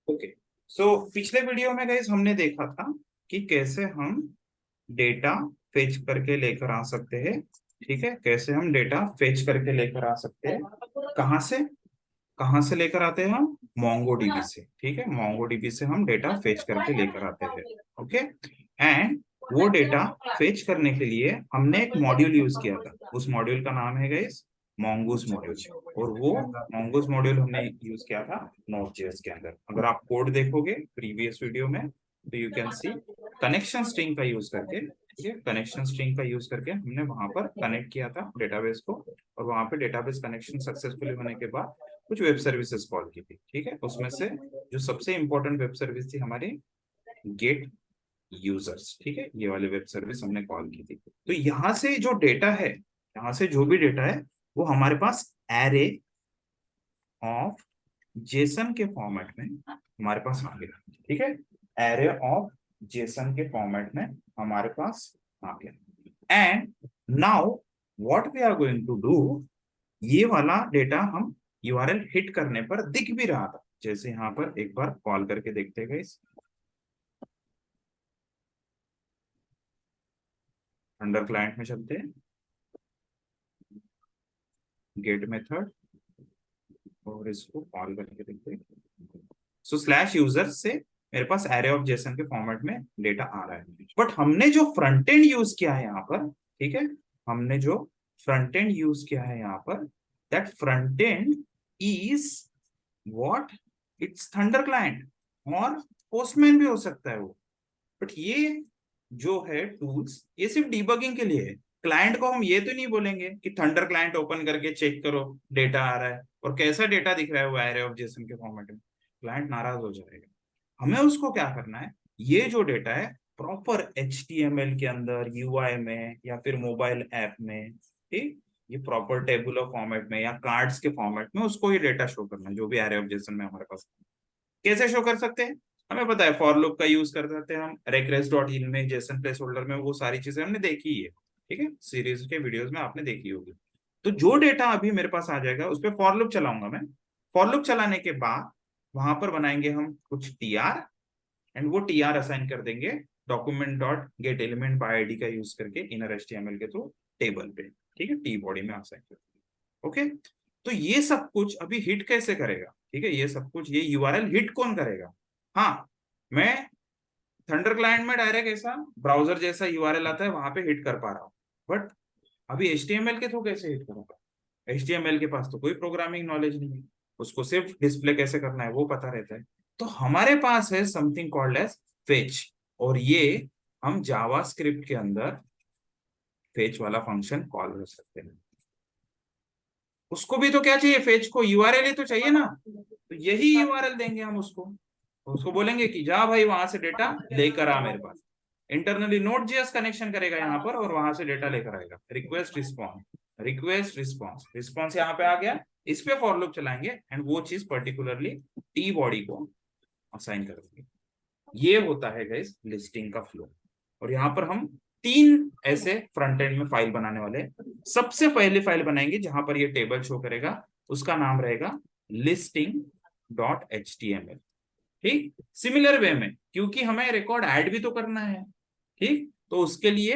Okay, सो पिछले video में guys हमने देखा था कि कैसे हम डेटा फेच करके लेकर आ सकते हैं। ठीक है, कैसे हम डेटा फेच करके लेकर आ सकते हैं। कहाँ से लेकर आते हैं हम? मोंगोडीबी से। ठीक है, मोंगोडीबी से हम डेटा फेच करके लेकर आते हैं। ओके, एंड वो डेटा फेच करने के लिए हमने एक मॉड्यूल यूज किया था। उस मॉड्यूल का नाम है गाइस मोंगूस मॉड्यूल। और वो मोंगूस मॉड्यूल हमने यूज किया था नोड.जेएस के अंदर। अगर आप कोड देखोगे प्रीवियस वीडियो में तो you can see connection string का यूज करके, ठीक है, कनेक्शन स्ट्रिंग का यूज करके हमने वहां पर कनेक्ट किया था डेटाबेस को। और वहां पे डेटाबेस कनेक्शन सक्सेसफुली होने के बाद कुछ वेब सर्विसेज कॉल की थी। ठीक है, उसमें से जो सबसे इंपॉर्टेंट वेब सर्विस थी हमारी गेट यूजर्स। ठीक है, ये वाली वेब सर्विस हमने कॉल की थी। तो यहाँ से जो डेटा है, यहाँ से जो भी डेटा है वो हमारे पास एरे ऑफ जेसन के फॉर्मेट में हमारे पास आ गया। ठीक है, एरे ऑफ जेसन के फॉर्मेट में हमारे पास आ गया। And now what we are going to do, ये वाला डेटा हम यूआरएल हिट करने पर दिख भी रहा था। जैसे यहाँ पर एक बार कॉल करके देखते हैं इस अंडर क्लाइंट में चलते हैं, गेट मेथड, और इसको कॉल करके देखते हैं। सो स्लैश यूजर से मेरे पास एरे ऑफ जेसन के फॉर्मेट में डेटा आ रहा है। बट हमने जो फ्रंट एंड यूज किया है यहाँ पर, ठीक है, हमने जो फ्रंट एंड यूज किया है यहाँ पर, that front end is what, it's thunder client, और पोस्टमैन भी हो सकता है वो। बट ये जो है टूल्स, ये सिर्फ डिबगिंग के लिए है। क्लाइंट को हम ये तो नहीं बोलेंगे कि थंडर क्लाइंट ओपन करके चेक करो डेटा आ रहा है और कैसा डेटा दिख रहा है वो एरे ऑफ जेसन के फॉर्मेट में। क्लाइंट नाराज हो जाएगा। हमें उसको क्या करना है, ये जो डेटा है प्रॉपर HTML के अंदर यूआई में या फिर मोबाइल ऐप में, ठीक, ये प्रॉपर टेबुलर फॉर्मेट में या कार्ड्स के फॉर्मेट में उसको ये डेटा शो करना है जो भी एरे ऑफ जेसन में हमारे पास। कैसे शो कर सकते हैं? हमें पता है फॉर लूप का यूज कर सकते हैं हम, रेक्रेस डॉट इन में, जेसन प्लेस होल्डर में, वो सारी चीजें हमने देखी ही है। ठीक है, सीरीज के वीडियोस में आपने देखी होगी। तो जो डेटा अभी मेरे पास आ जाएगा उस पर फॉर लूप चलाऊंगा मैं। फॉर लूप चलाने के बाद वहां पर बनाएंगे हम कुछ टीआर, एंड वो टीआर असाइन कर देंगे document dot gate element by ID का यूज करके इनर HTML के थ्रू टेबल पे। ठीक है, टी बॉडी में असाइन कर देंगे। ओके, तो ये सब कुछ अभी हिट कैसे करेगा? ठीक है, ये सब कुछ, ये यूआरएल हिट कौन करेगा? हाँ, मैं थंडर क्लाइंट में डायरेक्ट ऐसा ब्राउजर जैसा यूआरएल आता है वहां पे हिट कर पा रहा हूँ। बट अभी HTML के थ्रू कैसे हिट करूंगा? HTML के पास तो कोई प्रोग्रामिंग नॉलेज नहीं है, उसको सिर्फ डिस्प्ले कैसे करना है वो पता रहता है। तो हमारे पास है समथिंग कॉल्ड एज फेच, और ये हम जावास्क्रिप्ट के अंदर फेच वाला फंक्शन कॉल कर सकते हैं। उसको भी तो क्या चाहिए, फेच को यूआरएल ही तो चाहिए ना। तो यही यूआरएल देंगे हम उसको, उसको बोलेंगे कि जा भाई वहां से डेटा लेकर आ मेरे पास। इंटरनली नोड जेएस कनेक्शन करेगा यहाँ पर और वहां से डेटा लेकर आएगा। Request response, request response, response यहाँ पे आ गया। इस पे फॉर लूप चलाएंगे एंड वो चीज पर्टिकुलरली टी बॉडी को असाइन कर देंगे। ये होता है गाइस लिस्टिंग का फ्लो। और यहाँ पर हम तीन ऐसे फ्रंट एंड में फाइल बनाने वाले हैं। सबसे पहले फाइल बनाएंगे जहां पर ये टेबल शो करेगा, उसका नाम रहेगा लिस्टिंग डॉट HTML। ठीक, सिमिलर वे में क्योंकि हमें रिकॉर्ड ऐड भी तो करना है, ठीक, तो उसके लिए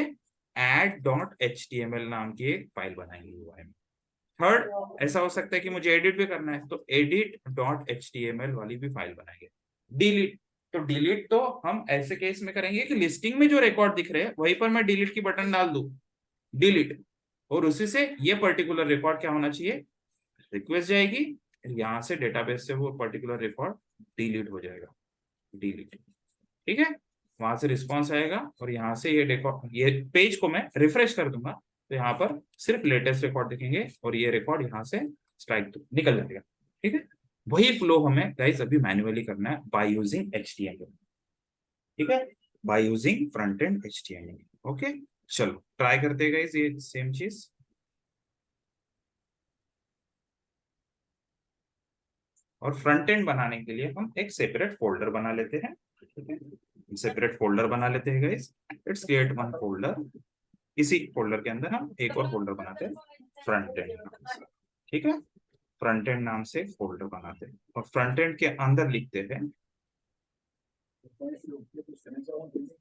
एड डॉट HTML नाम की एक फाइल बनाएंगे UI में। थर्ड, ऐसा हो सकता है कि मुझे एडिट भी करना है, तो एडिट डॉट HTML वाली भी फाइल बनाएंगे। डिलीट, तो डिलीट तो हम ऐसे केस में करेंगे कि लिस्टिंग में जो रिकॉर्ड दिख रहे हैं वहीं पर मैं डिलीट की बटन डाल दूं, डिलीट, और उसी से ये पर्टिकुलर रिकॉर्ड क्या होना चाहिए, रिक्वेस्ट जाएगी, यहां से डेटाबेस से वो पर्टिकुलर रिकॉर्ड डिलीट हो जाएगा, डिलीट। ठीक है, वहां से रिस्पॉन्स आएगा और यहाँ से ये रिकॉर्ड, ये पेज को मैं रिफ्रेश कर दूंगा तो यहाँ पर सिर्फ लेटेस्ट रिकॉर्ड दिखेंगे और ये रिकॉर्ड यहाँ से स्ट्राइक निकल जाएगा। ठीक है, वही फ्लो हमें गाइस अभी मैन्युअली करना है बाय यूजिंग HTML। ठीक है, by using front end HTML। Okay, चलो ट्राई करते हैं गाइस ये सेम चीज। और फ्रंट एंड बनाने के लिए हम एक सेपरेट फोल्डर बना लेते हैं। ठीक है, सेपरेट फोल्डर बना लेते हैं guys. Let's create one folder. इसी फोल्डर के अंदर हम एक और फोल्डर बनाते हैं फ्रंट एंड नाम से। ठीक है, फ्रंट एंड नाम से फोल्डर बनाते हैं और फ्रंट एंड के अंदर लिखते हैं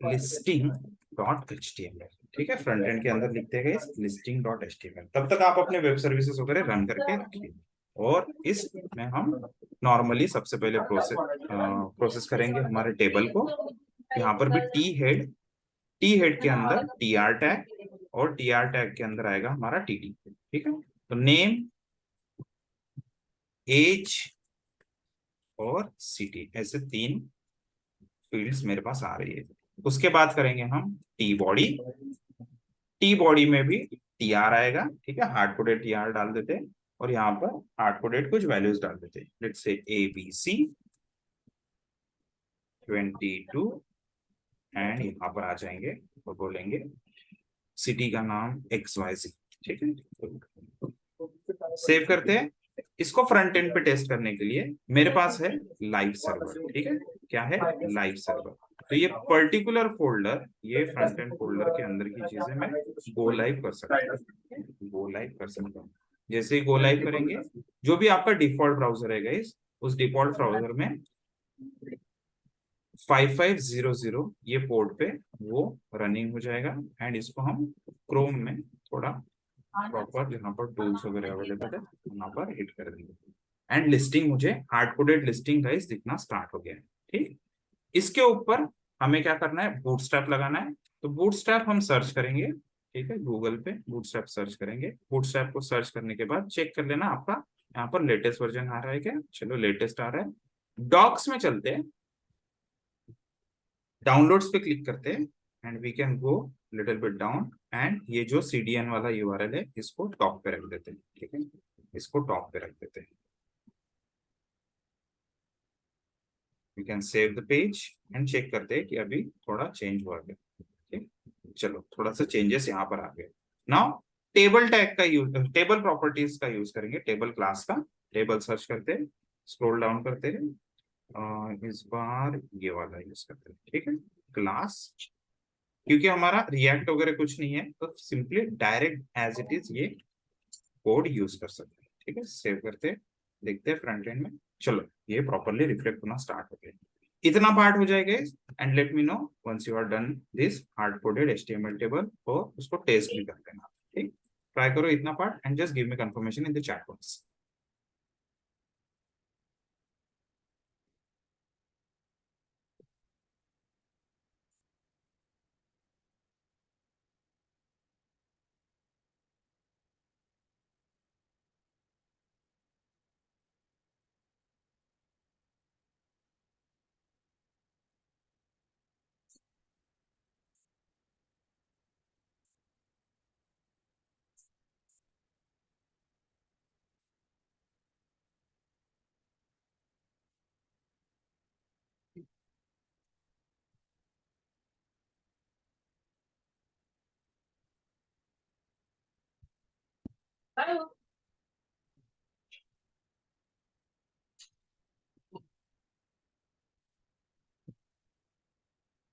listing dot H T M L, ठीक है, फ्रंट एंड के अंदर लिखते गए listing dot H T M L. तब तक आप अपने वेब सर्विसेज वगैरह रन करके रखिए। और इसमें हम नॉर्मली सबसे पहले प्रोसेस करेंगे हमारे टेबल को। यहाँ पर भी टी हेड के अंदर टी आर टैग, और टी आर टैग के अंदर आएगा हमारा टी डी, ठीक है। तो नेम, एज और सिटी, ऐसे तीन फील्ड्स मेरे पास आ रही है। उसके बाद करेंगे हम टी बॉडी। टी बॉडी में भी टी आर आएगा, ठीक है, हार्ड कोडेड टी आर डाल देते हैं, और यहाँ पर हार्ड कोडेड कुछ वैल्यूज डाल देते हैं, लेट्स से ABC 22, एंड यहाँ पर आ जाएंगे और बोलेंगे सिटी का नाम XYZ, ठीक है। सेव करते हैं। इसको फ्रंट एंड पे टेस्ट करने के लिए मेरे पास है लाइव सर्वर, ठीक है। क्या है? Live server. तो ये पर्टिकुलर फोल्डर, ये फ्रंट एंड फोल्डर के अंदर की चीजें मैं गो लाइव कर सकता हूँ, गो लाइव कर सकता हूँ। जैसे ही गो लाइव करेंगे, जो भी आपका डिफॉल्ट ब्राउजर है गाइस, उस डिफॉल्ट ब्राउजर में 5500 ये पोर्ट पे वो रनिंग हो जाएगा। एंड इसको हम क्रोम में थोड़ा प्रॉपर जहाँ पर टूल्स वगैरह अवेलेबल है वहां पर हिट कर देंगे, एंड लिस्टिंग, मुझे हार्ड कोडेड लिस्टिंग गाइस दिखना स्टार्ट हो गया है, ठीक। इसके ऊपर हमें क्या करना है? बूटस्ट्रैप लगाना है। तो बूटस्ट्रैप हम सर्च करेंगे, ठीक है, गूगल पे बूटस्ट्रैप सर्च करेंगे। बूटस्ट्रैप को सर्च करने के बाद चेक कर लेना आपका यहाँ पर लेटेस्ट वर्जन आ रहा है क्या। चलो लेटेस्ट आ रहा है। डॉक्स में चलते हैं, डाउनलोड्स पे क्लिक करते हैं, and we can go little bit down, and ये जो CDN वाला URL है इसको टॉप पे रख देते हैं, ठीक है, इसको टॉप पे रख देते हैं। We can save the page and check करते हैं कि अभी थोड़ा चेंज हुआ है, ठीक। चलो थोड़ा सा चेंजेस यहाँ पर आ गए। नाउ टेबल टैग का यूज, टेबल प्रॉपर्टीज का यूज करेंगे, टेबल क्लास का। टेबल सर्च करते हैं, स्क्रॉल डाउन करते हैं, इस बार ये वाला यूज करते हैं, ठीक है, क्लास। क्योंकि हमारा रिएक्ट वगैरह कुछ नहीं है, तो simply direct as it is ये कोड यूज कर सकते हैं, ठीक है। सेव करते हैं, देखते हैं फ्रंट एंड में। चलो ये प्रॉपरली रिफ्लेक्ट होना स्टार्ट हो गया। इतना पार्ट हो जाएगा, and let me know once you are done this hard coded HTML table, और उसको टेस्ट भी कर लेना, ठीक। ट्राई करो इतना part and just give me confirmation in the chat box.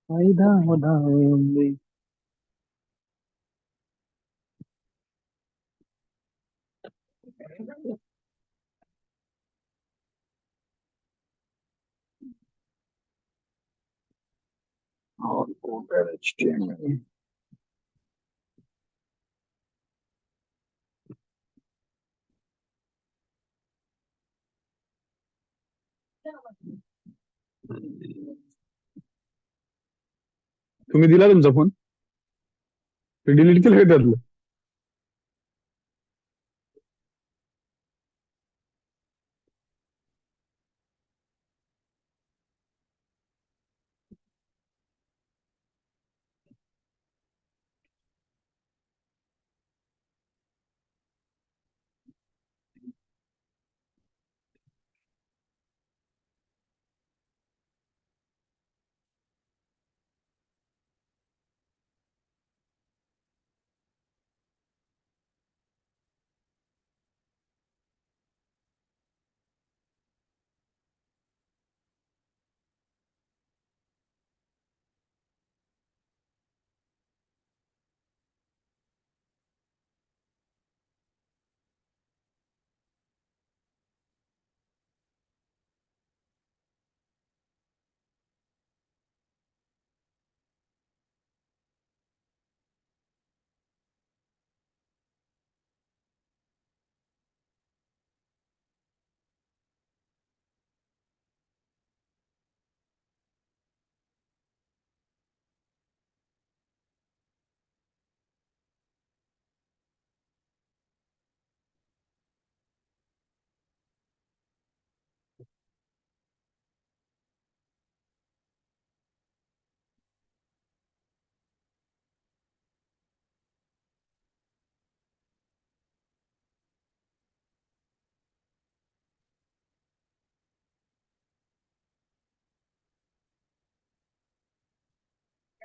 फायदा होता है। और कोड HTML तुम्ही दिला तुमचा फोन डिलीट केलं का त्यातलं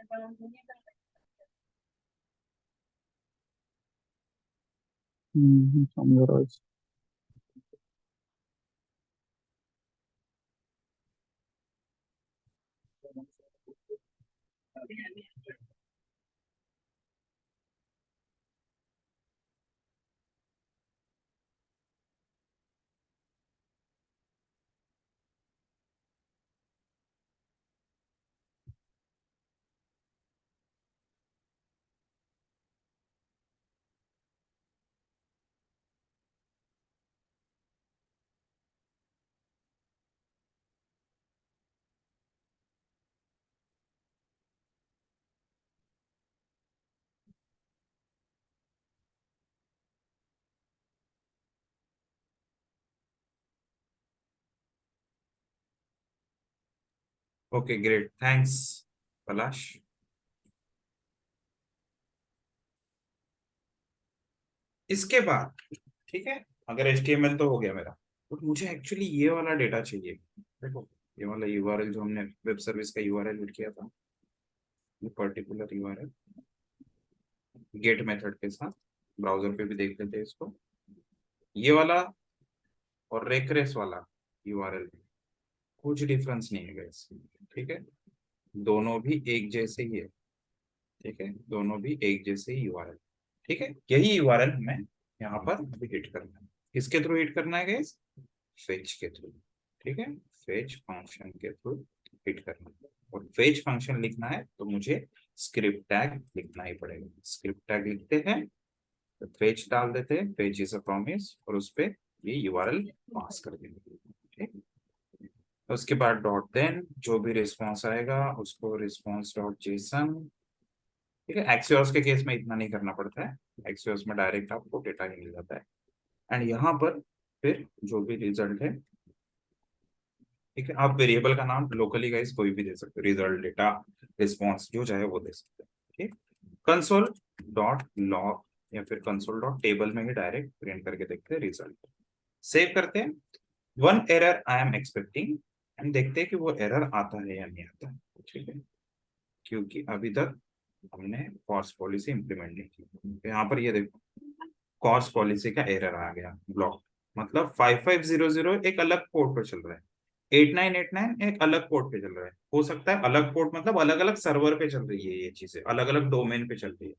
समझ रहा हूँ। ओके ग्रेट, थैंक्स पलाश। इसके बाद ठीक है, अगर HTML तो हो गया मेरा, तो मुझे एक्चुअली ये वाला डेटा चाहिए। देखो ये वाला यूआरएल जो हमने वेब सर्विस का यूआरएल हिट किया था, ये पर्टिकुलर यूआरएल गेट मेथड के साथ, ब्राउजर पे भी देख लेते हैं इसको। ये वाला और रेकरेस वाला यूआरएल कुछ डिफरेंस नहीं है guys, ठीक है, दोनों भी एक जैसे ही है। ठीक है, दोनों भी एक जैसे ही यूआरएल। ठीक है, यही यूआरएल हमें यहाँ पर हिट करना है। किसके थ्रू हिट करना है गाइस? फेच के थ्रू। ठीक है, फेच फंक्शन के थ्रू हिट करना है। और फेच फंक्शन लिखना है तो मुझे स्क्रिप्ट टैग लिखना ही पड़ेगा। स्क्रिप्ट टैग लिखते हैं तो फेच डाल देते हैं, फेच इज अ प्रॉमिस, और उस पर ये यूआरएल पास कर देंगे। ठीक, उसके बाद डॉट देन जो भी रिस्पॉन्स आएगा उसको रिस्पॉन्स डॉट जेसन। ठीक है, एक्सियोस के केस में इतना नहीं करना पड़ता है, एक्सियोस में डायरेक्ट आपको डेटा ही मिल जाता है। एंड यहाँ पर फिर जो भी रिजल्ट है, ठीक है, आप वेरिएबल का नाम लोकली गाइस कोई भी दे सकते हो, रिजल्ट, डेटा, रिस्पॉन्स, जो चाहे वो दे सकते हैं। ठीक, कंसोल डॉट लॉग या फिर कंसोल डॉट टेबल में ही डायरेक्ट प्रिंट करके देखते हैं रिजल्ट। सेव करते हैं। One error I am expecting, and देखते हैं कि वो एरर आता है या नहीं आता है। ठीक है, क्योंकि अभी तक हमने कॉस्ट पॉलिसी इंप्लीमेंट नहीं की। तो यहाँ पर ये देखो, कॉस्ट पॉलिसी का एरर आ गया, ब्लॉक। मतलब 5500 एक अलग पोर्ट पर चल रहा है, 8989 एक अलग पोर्ट पे चल रहा है। हो सकता है अलग पोर्ट मतलब अलग अलग सर्वर पे चल रही है, ये चीजें अलग अलग डोमेन पे चल रही है।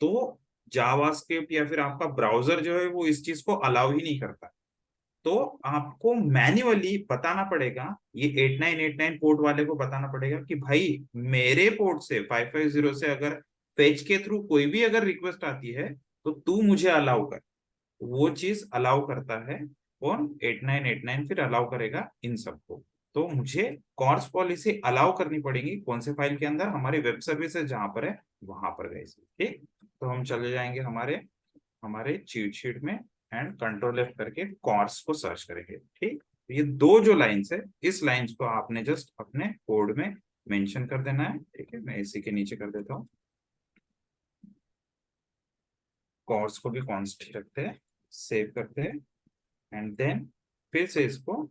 तो जावास्क्रिप्ट या फिर आपका ब्राउजर जो है वो इस चीज को अलाउ ही नहीं करता। तो आपको मैन्युअली बताना पड़ेगा, ये 8989 पोर्ट वाले को बताना पड़ेगा कि भाई मेरे पोर्ट से 550 से अगर फेच के थ्रू कोई भी अगर रिक्वेस्ट आती है तो तू मुझे अलाउ कर। वो चीज अलाउ करता है कौन? 8989 फिर अलाउ करेगा इन सबको। तो मुझे कॉर्स पॉलिसी अलाउ करनी पड़ेगी कौन से फाइल के अंदर? हमारे वेब सर्विसेज जहां पर है वहां पर गए। ठीक, तो हम चले जाएंगे हमारे हमारे चीट शीट में एंड कंट्रोल एफ करके कॉर्स को सर्च करेंगे। ठीक, तो ये दो जो लाइंस है, इस लाइंस को आपने जस्ट अपने कोड में मेंशन कर देना है। ठीक है, मैं इसी के नीचे कर देता हूँ, कॉर्स को भी कॉन्स्ट ही रखते हैं, सेव करते हैं एंड देन फिर से इसको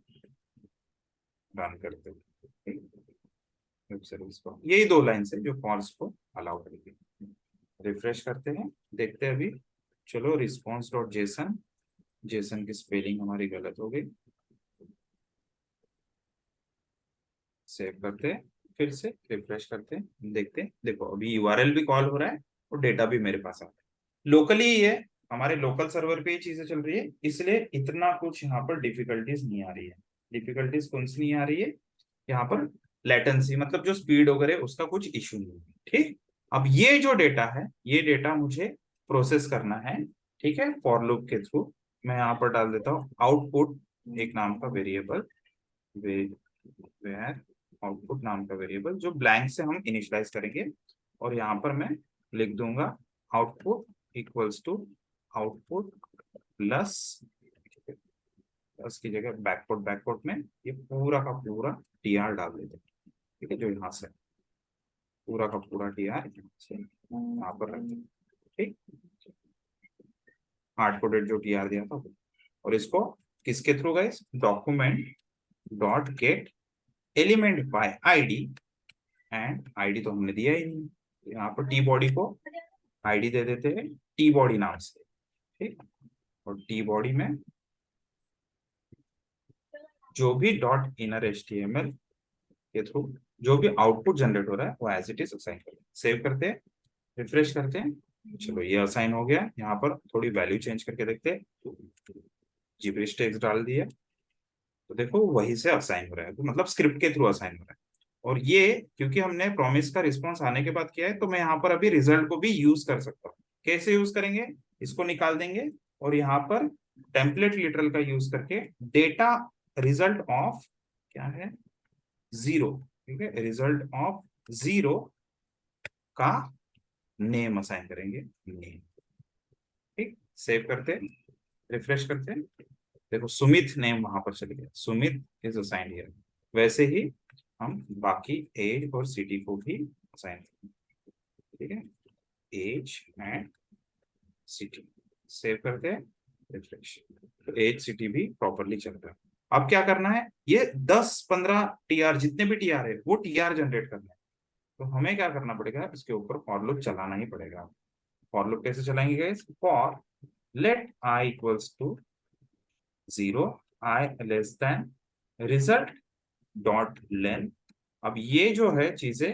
रन करते हैं। वेब सर्विस को यही दो लाइन है जो कॉर्स को अलाउ करेगी। रिफ्रेश करते हैं, देखते हैं अभी। चलो, रिस्पॉन्स डॉट जेसन, जेसन की स्पेलिंग हमारी गलत हो गई। सेव करते हैं, फिर से रिफ्रेश करते हैं, देखते हैं। देखो अभी यूआरएल भी कॉल हो रहा है और डेटा भी मेरे पास आ रहा है। लोकली ही है, हमारे लोकल सर्वर पे ही चीजें चल रही है, इसलिए इतना कुछ यहाँ पर डिफिकल्टीज नहीं आ रही है। डिफिकल्टीज कौन सी नहीं आ रही है यहाँ पर? लेटेंसी, मतलब जो स्पीड वगैरह उसका कुछ इश्यू नहीं है। ठीक, अब ये जो डेटा है ये डेटा मुझे प्रोसेस करना है। ठीक है, फॉर लूप के थ्रू मैं यहाँ पर डाल देता हूँ आउटपुट एक नाम का वेरिएबल, वेयर आउटपुट नाम का वेरिएबल जो ब्लैंक से हम इनिशियलाइज करेंगे। और यहाँ पर मैं लिख दूंगा output equals to output plus, plus की जगह बैकपोर्ट, बैकपोर्ट में ये पूरा का पूरा टीआर डाल देते हैं। ठीक है, जो यहाँ से पूरा का पूरा टीआर यहाँ पर रख देते। ठीक, हार्ड कोडेड जो टीआर दिया था वो। और इसको किसके through guys? Document dot gate element by ID, and ID तो हमने दिया ही नहीं, यहाँ पर टी बॉडी को आईडी दे देते हैं टी बॉडी नाम से, ठीक। और टी बॉडी में जो भी डॉट इनर HTML के थ्रू जो भी आउटपुट जनरेट हो रहा है वो एज इट इज असाइन करते हैं। सेव करते हैं, रिफ्रेश करते हैं, चलो ये असाइन हो गया। यहाँ पर थोड़ी वैल्यू चेंज करके देखते हैं, जीब्रिश टेक्स्ट डाल दिया तो देखो वहीं से असाइन हो रहा है, तो मतलब स्क्रिप्ट के थ्रू असाइन हो रहा है। और ये क्योंकि हमने प्रॉमिस का रिस्पॉन्स आने के बाद किया है तो मैं यहाँ पर अभी रिजल्ट को भी यूज कर सकता हूँ। कैसे यूज करेंगे, इसको निकाल देंगे और यहाँ पर टेम्पलेट लिटरल का यूज करके डेटा रिजल्ट ऑफ क्या है 0, ठीक है, रिजल्ट ऑफ 0 का नेम असाइन करेंगे, नेम, ठीक। सेव करते, रिफ्रेश करते, देखो सुमित नेम वहां पर चले गया, सुमित इज असाइंड हियर। वैसे ही हम बाकी एज और सिटी को भी असाइन करेंगे, ठीक है, एज एंड सिटी। सेव करते हैं, रिफ्रेश, तो एज सिटी भी प्रॉपरली चल रहा है। अब क्या करना है, ये 10-15 टीआर जितने भी टीआर है वो टीआर जनरेट करना है। तो हमें क्या करना पड़ेगा, इसके ऊपर फॉर लूप चलाना ही पड़ेगा। फॉर लूप कैसे चलाएंगे guys, for let i equals to 0, i less than result dot len. अब ये जो है चीजें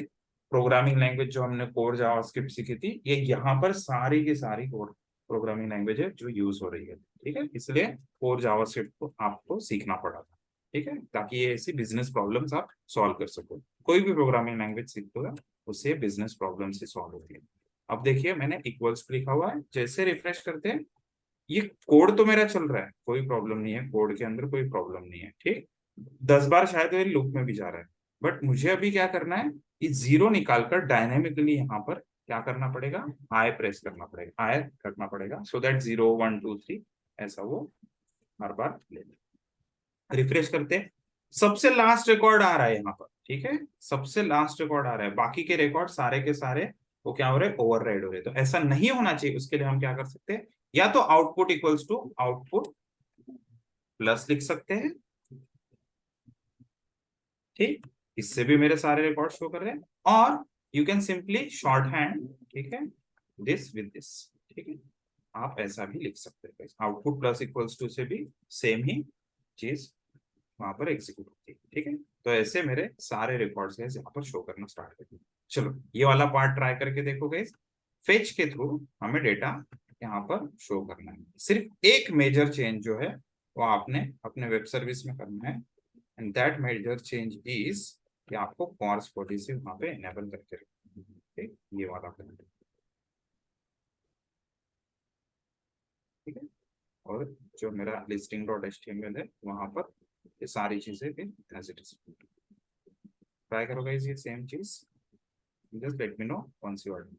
प्रोग्रामिंग लैंग्वेज जो हमने कोर जावास्क्रिप्ट सीखी थी, ये यहाँ पर सारी की सारी कोर प्रोग्रामिंग लैंग्वेज है जो यूज हो रही है, ठीक है। इसलिए कोर जावास्क्रिप्ट को आपको सीखना पड़ा था, ठीक है, ताकि ये ऐसी बिजनेस प्रॉब्लम्स आप सॉल्व कर सको। कोई भी प्रोग्रामिंग लैंग्वेज सीखते हो उससे बिजनेस प्रॉब्लम से सॉल्व होती है। अब देखिए मैंने इक्वल्स लिखा हुआ है, जैसे रिफ्रेश करते हैं ये कोड तो मेरा चल रहा है, कोई प्रॉब्लम नहीं है, कोड के अंदर कोई प्रॉब्लम नहीं है, ठीक। 10 बार शायद ये लूप में भी जा रहा है, बट मुझे अभी क्या करना है, ये 0 निकालकर डायनेमिकली यहाँ पर क्या करना पड़ेगा, आई प्रेस करना पड़ेगा, आई रखना पड़ेगा, सो दैट 0 1 2 3 ऐसा वो हर बार ले। रिफ्रेश करते हैं, सबसे लास्ट रिकॉर्ड आ रहा है यहाँ पर, ठीक है, सबसे लास्ट रिकॉर्ड आ रहा है, बाकी के रिकॉर्ड सारे के सारे वो क्या हो रहे हैं, ओवरराइड हो रहे हैं। तो ऐसा नहीं होना चाहिए, उसके लिए हम क्या कर सकते हैं, या तो output equals to output plus लिख सकते हैं, ठीक, इससे भी मेरे सारे रिकॉर्ड शो कर रहे हैं। और you can simply short hand, ठीक है, दिस विद दिस, ठीक है, आप ऐसा भी लिख सकते हैं, आउटपुट प्लस इक्वल्स टू से भी सेम ही चीज वहां पर एग्जीक्यूट होती है, ठीक है। तो ऐसे मेरे सारे रिकॉर्ड्स यहाँ पर शो करना स्टार्ट कर दिए। चलो ये वाला पार्ट ट्राई करके देखो गाइस। फेच के थ्रू हमें डेटा यहाँ पर शो करना है, सिर्फ एक मेजर चेंज जो है वो आपने अपने वेब सर्विस में करना है, and that major change is कि आपको कॉर्स पॉलिसी वहां पे इनेबल करके रखना है, ठीक, ये वाला करना है, ठीक है। और जो मेरा लिस्टिंग डॉट HTML है वहां पर ये सारी चीजें भी एज इट इज ट्राई करो गाइस, ये सेम चीज, just let me know once you are done.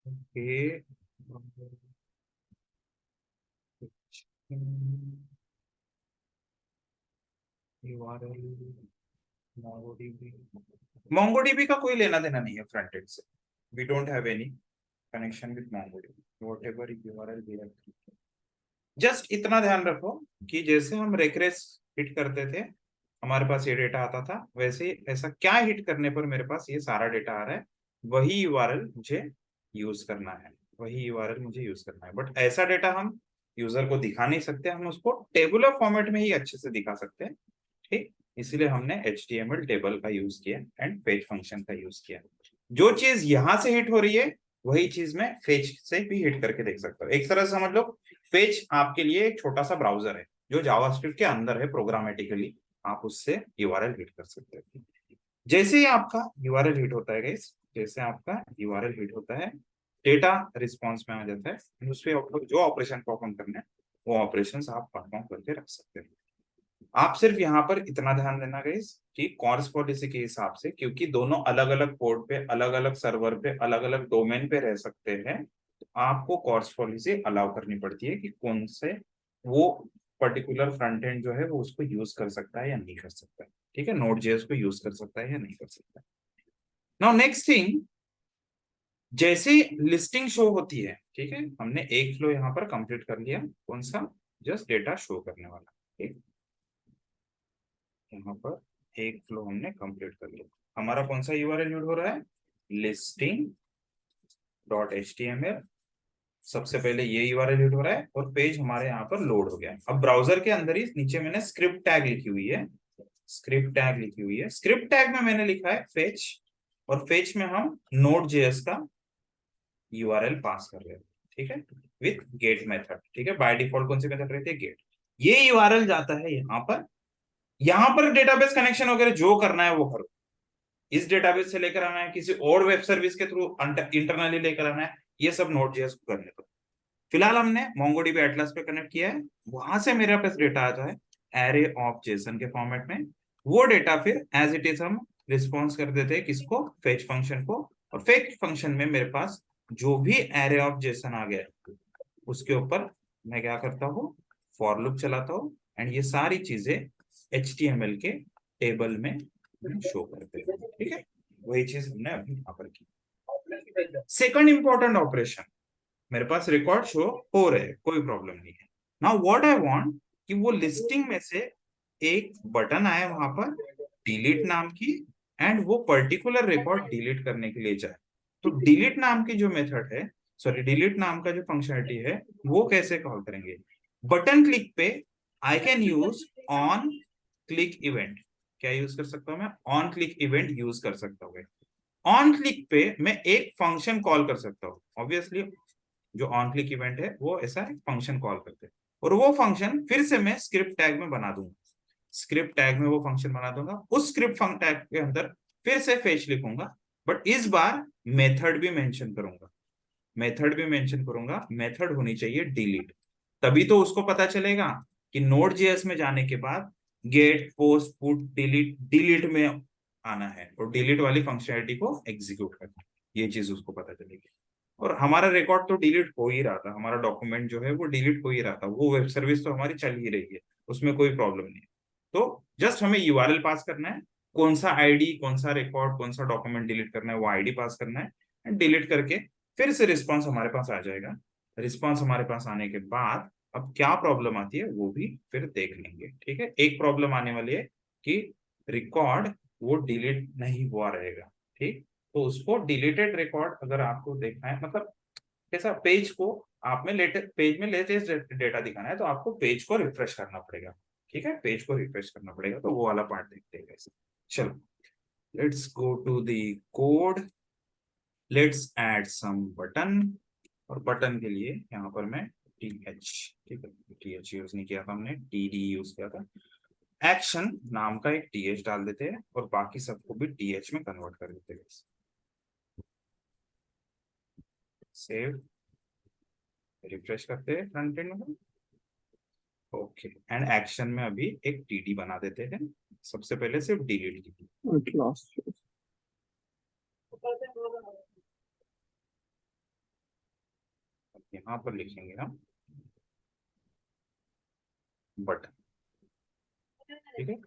Okay, URL MongoDB। MongoDB का कोई लेना देना नहीं है फ्रंट एंड से। We don't have any connection with MongoDB whatever URL we have. Just इतना ध्यान रखो कि जैसे हम रेकरेस हिट करते थे हमारे पास ये डेटा आता था, वैसे ही ऐसा क्या हिट करने पर मेरे पास ये सारा डेटा आ रहा है, वही यूआरएल मुझे यूज करना है, वही यूआरएल मुझे यूज करना है। बट ऐसा डेटा हम यूजर को दिखा नहीं सकते, हम उसको टेबुलर फॉर्मेट में ही अच्छे से दिखा सकते हैं। ठीक, इसीलिए हमने HTML टेबल का यूज किया एंड फेच फंक्शन का यूज किया। जो चीज यहां से हिट हो रही है वही चीज मैं फेच से भी हिट करके देख सकता हूँ। एक तरह से समझ लो, फेच आपके लिए एक छोटा सा ब्राउजर है जो जावास्क्रिप्ट के अंदर है, प्रोग्रामेटिकली आप उससे यूआरएल हिट कर सकते हैं। जैसे ही आपका यूआरएल हिट होता है गाइस, जैसे आपका यूआरएल हिट होता है, डेटा रिस्पॉन्स में आ जाता है, उस पर जो ऑपरेशन परफॉर्म करना है वो ऑपरेशन आप परफॉर्म करके रख सकते हैं। आप सिर्फ यहाँ पर इतना ध्यान देना गाइस कि कॉर्स पॉलिसी के हिसाब से, क्योंकि दोनों अलग अलग पोर्ट पे, अलग अलग सर्वर पे, अलग अलग डोमेन पे रह सकते हैं, तो आपको कॉर्स पॉलिसी अलाउ करनी पड़ती है कि कौन से वो पर्टिकुलर फ्रंट एंड जो है वो उसको यूज कर सकता है या नहीं कर सकता है। ठीक है, नोड जेएस को यूज कर सकता है या नहीं कर सकता है। नाउ नेक्स्ट थिंग, जैसे लिस्टिंग शो होती है, ठीक है, हमने एक फ्लो यहाँ पर कंप्लीट कर लिया, कौन सा, जस्ट डेटा शो करने वाला। ठीक, यहाँ पर एक फ्लो हमने कंप्लीट कर लिया। हमारा कौन सा यूआरएल यूज हो रहा है, लिस्टिंग डॉट एचटीएमएल। सबसे पहले ये यूआरएल यूज हो रहा है और पेज हमारे यहाँ पर लोड हो गया है। अब ब्राउजर के अंदर ही नीचे मैंने स्क्रिप्ट टैग लिखी हुई है, स्क्रिप्ट टैग लिखी हुई है। स्क्रिप्ट टैग में मैंने लिखा है फेच, और फेच में हम नोड जेएस का यूआरएल पास कर रहे हैं। ठीक है, विथ गेट मेथड। ठीक है, बाय डिफॉल्ट कौन सी मेथड रहती है, गेट। ये यूआरएल जाता है यहाँ पर, यहाँ पर डेटाबेस कनेक्शन वगैरह जो करना है वो करो। इस डेटाबेस से लेकर आना है, किसी और वेब सर्विस के थ्रू इंटरनली लेकर आना है, ये सब नोड.जेएस को करने दो। फिलहाल हमने MongoDB एटलस पे कनेक्ट किया है, वहां से मेरे पास डेटा आता है एरे ऑफ जेसन के फॉर्मेट में। वो डेटा फिर एज इट इज हम रिस्पॉन्स कर देते हैं किसको, फेच फंक्शन को। और फेच फंक्शन में मेरे पास जो भी एरे ऑफ जेसन आ गया उसके ऊपर मैं क्या करता हूँ, फॉर लूप चलाता हूँ, एंड ये सारी चीजें HTML के टेबल में शो करते हैं। ठीक है, वही चीज हमने अभी यहाँ पर की। सेकंड इंपॉर्टेंट ऑपरेशन, मेरे पास रिकॉर्ड शो हो रहे हैं, कोई प्रॉब्लम नहीं है। नाउ व्हाट आई वांट कि वो लिस्टिंग में से एक बटन आए वहां पर डिलीट नाम की, एंड वो पर्टिकुलर रिकॉर्ड डिलीट करने के लिए जाए। तो डिलीट नाम की जो मेथड है, सॉरी डिलीट नाम का जो फंक्शनलिटी है, वो कैसे कॉल करेंगे, बटन क्लिक पे I can use on click event. क्या यूज कर सकता हूं मैं, ऑन क्लिक इवेंट यूज कर सकता हूँ। ऑन क्लिक पे मैं एक फंक्शन कॉल कर सकता हूँ, ऑब्वियसली जो ऑन क्लिक इवेंट है वो ऐसा एक फंक्शन कॉल करते हैं, और वो फंक्शन फिर से मैं स्क्रिप्ट टैग में बना दूंगा। स्क्रिप्ट टैग में वो फंक्शन बना दूंगा, उस स्क्रिप्ट टैग के अंदर फिर से फेच लिखूंगा, बट इस बार मेथड भी मेंशन करूंगा। मेथड भी मेंशन करूंगा, मेथड होनी चाहिए डिलीट। तभी तो उसको पता चलेगा कि नोड जेएस में जाने के बाद get post put delete, delete में आना है और डिलीट वाली फंक्शनलिटी को एग्जीक्यूट करना है, ये चीज उसको पता चलेगी। और हमारा रिकॉर्ड तो डिलीट हो ही रहा था, हमारा डॉक्यूमेंट जो है वो डिलीट हो ही रहा था, वो वेब सर्विस तो हमारी चल ही रही है, उसमें कोई प्रॉब्लम नहीं है। तो जस्ट हमें यूआरएल पास करना है, कौन सा आईडी, कौन सा रिकॉर्ड, कौन सा डॉक्यूमेंट डिलीट करना है, वो आईडी पास करना है, एंड डिलीट करके फिर से रिस्पॉन्स हमारे पास आ जाएगा। रिस्पॉन्स हमारे पास आने के बाद अब क्या प्रॉब्लम आती है वो भी फिर देख लेंगे। ठीक है, एक प्रॉब्लम आने वाली है कि रिकॉर्ड वो डिलीट नहीं हुआ रहेगा। ठीक, तो उसको डिलीटेड रिकॉर्ड अगर आपको देखना है, मतलब कैसा, पेज को आप में लेटेस्ट, पेज में लेटेस्ट डेटा दिखाना है तो आपको पेज को रिफ्रेश करना पड़ेगा। ठीक है, पेज को रिफ्रेश करना पड़ेगा, तो वो वाला पार्ट देखते हैं कैसे। चलो, let's go to the code, let's add some button. और बटन के लिए यहाँ पर मैं TH, ठीक है, TH यूज नहीं किया था हमने, TD यूज किया था। एक्शन नाम का एक TH डाल देते हैं और बाकी सबको भी TH में कन्वर्ट कर देते हैं। सेव, रिफ्रेश करते हैं फ्रंट एंड में। ओके, एंड एक्शन में अभी एक TD बना देते हैं, सबसे पहले सिर्फ डिलीट की। क्लास यहाँ पर लिखेंगे हम बटन, ठीक है,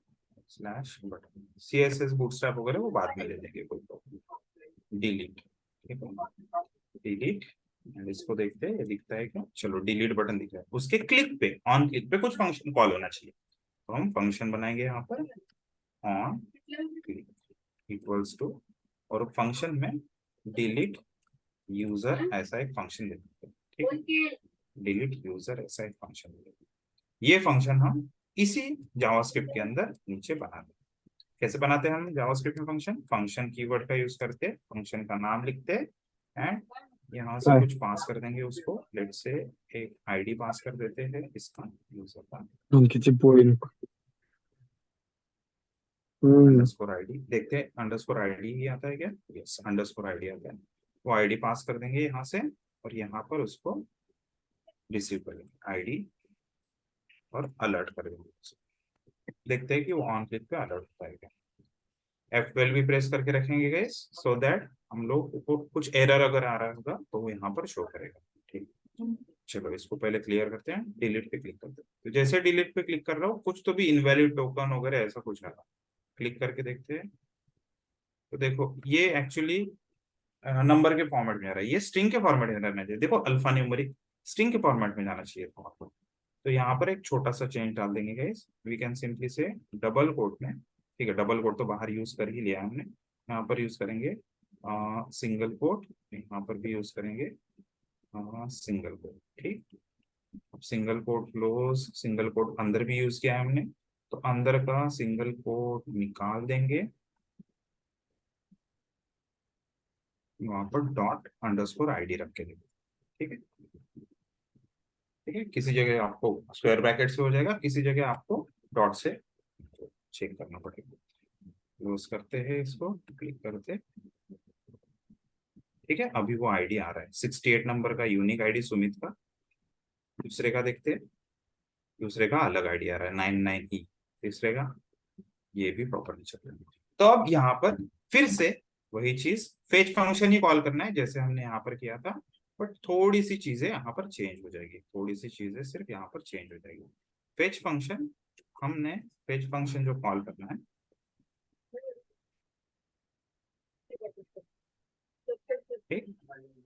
स्लैश बटन। CSS बूटस्ट्रैप वगैरह वो बाद में ले लेंगे, कोई प्रॉब्लम। डिलीट, ठीक है, डिलीट। एंड इसको देखते हैं ये दिखता है क्या, चलो डिलीट बटन दिख रहा है। उसके क्लिक पे, ऑन क्लिक पे कुछ फंक्शन कॉल होना चाहिए, तो हम फंक्शन बनाएंगे यहाँ पर ऑन क्लिक इक्वल्स टू, और फंक्शन में डिलीट यूजर ऐसा एक फंक्शन देते हैं, ठीक है, डिलीट यूजर ऐसा एक फंक्शन देते हैं। ये फंक्शन हम इसी जावास्क्रिप्ट के अंदर नीचे बनाते हैं। कैसे बनाते हैं हम जावास्क्रिप्ट में फंक्शन, फंक्शन कीवर्ड का यूज करके फंक्शन का नाम लिखते हैं एंड यहाँ से हाय कुछ पास कर देंगे उसको, लेट से एक आईडी पास कर देते हैं इसका यूजर का, उनकी चिपोइन हम्म अंडरस्कोर आईडी। देखते हैं अंडरस्कोर आईडी ही आता है क्या, यस अंडरस्कोर आईडी आता है। वो आईडी पास कर देंगे यहाँ से, और यहाँ पर उसको रिसीव करेंगे आईडी और अलर्ट कर देंगे उसे। देखते हैं कि वो ऑन क्लिक पे अलर्ट होता है क्या। F12 भी प्रेस करके रखेंगे गाइस, सो दैट हम लोग को कुछ एरर अगर आ रहा होगा तो वो यहाँ पर शो करेगा, ठीक। चलो इसको पहले क्लियर करते हैं, डिलीट पे क्लिक करते हैं। तो जैसे डिलीट पे क्लिक कर रहा हूँ कुछ तो भी इनवैलिड टोकन वगैरह ऐसा कुछ आ रहा, क्लिक करके देखते हैं। तो देखो ये एक्चुअली नंबर के फॉर्मेट में आ रहा है, ये स्ट्रिंग के फॉर्मेट में रहना चाहिए। देखो अल्फा न्यूमेरिक स्ट्रिंग के फॉर्मेट में जाना चाहिए था आपको। तो यहाँ पर एक छोटा सा चेंज डाल देंगे गाइस, वी कैन सिंपली से डबल कोट में, ठीक है, डबल कोट तो बाहर यूज कर ही लिया हमने, यहाँ पर यूज करेंगे सिंगल कोट, यहाँ पर भी यूज करेंगे सिंगल कोट, ठीक। अब single quote close, single quote अंदर भी यूज किया है हमने, तो अंदर का सिंगल कोट निकाल देंगे, वहां पर डॉट अंडरस्कोर आईडी रख के देंगे, ठीक है, ठीक है। किसी जगह आपको स्क्वायर ब्रैकेट से हो जाएगा, किसी जगह आपको डॉट से चेक करना पड़ेगा। क्लोज करते हैं इसको, क्लिक करते, ठीक है। अभी वो आईडी आ रहा है 68 नंबर का यूनिक आईडी सुमित का। दूसरे का देखते हैं, दूसरे का अलग आईडी आ रहा है 99E। तीसरे का ये भी प्रॉपर्ली चल रहा है। तो अब यहाँ पर फिर से वही चीज, फेच फंक्शन ही कॉल करना है जैसे हमने यहाँ पर किया था, बट थोड़ी सी चीजें यहाँ पर चेंज हो जाएगी, थोड़ी सी चीजें सिर्फ यहाँ पर चेंज हो जाएगी। फेच फंक्शन, हमने फेच फंक्शन जो कॉल करना है, ठीक,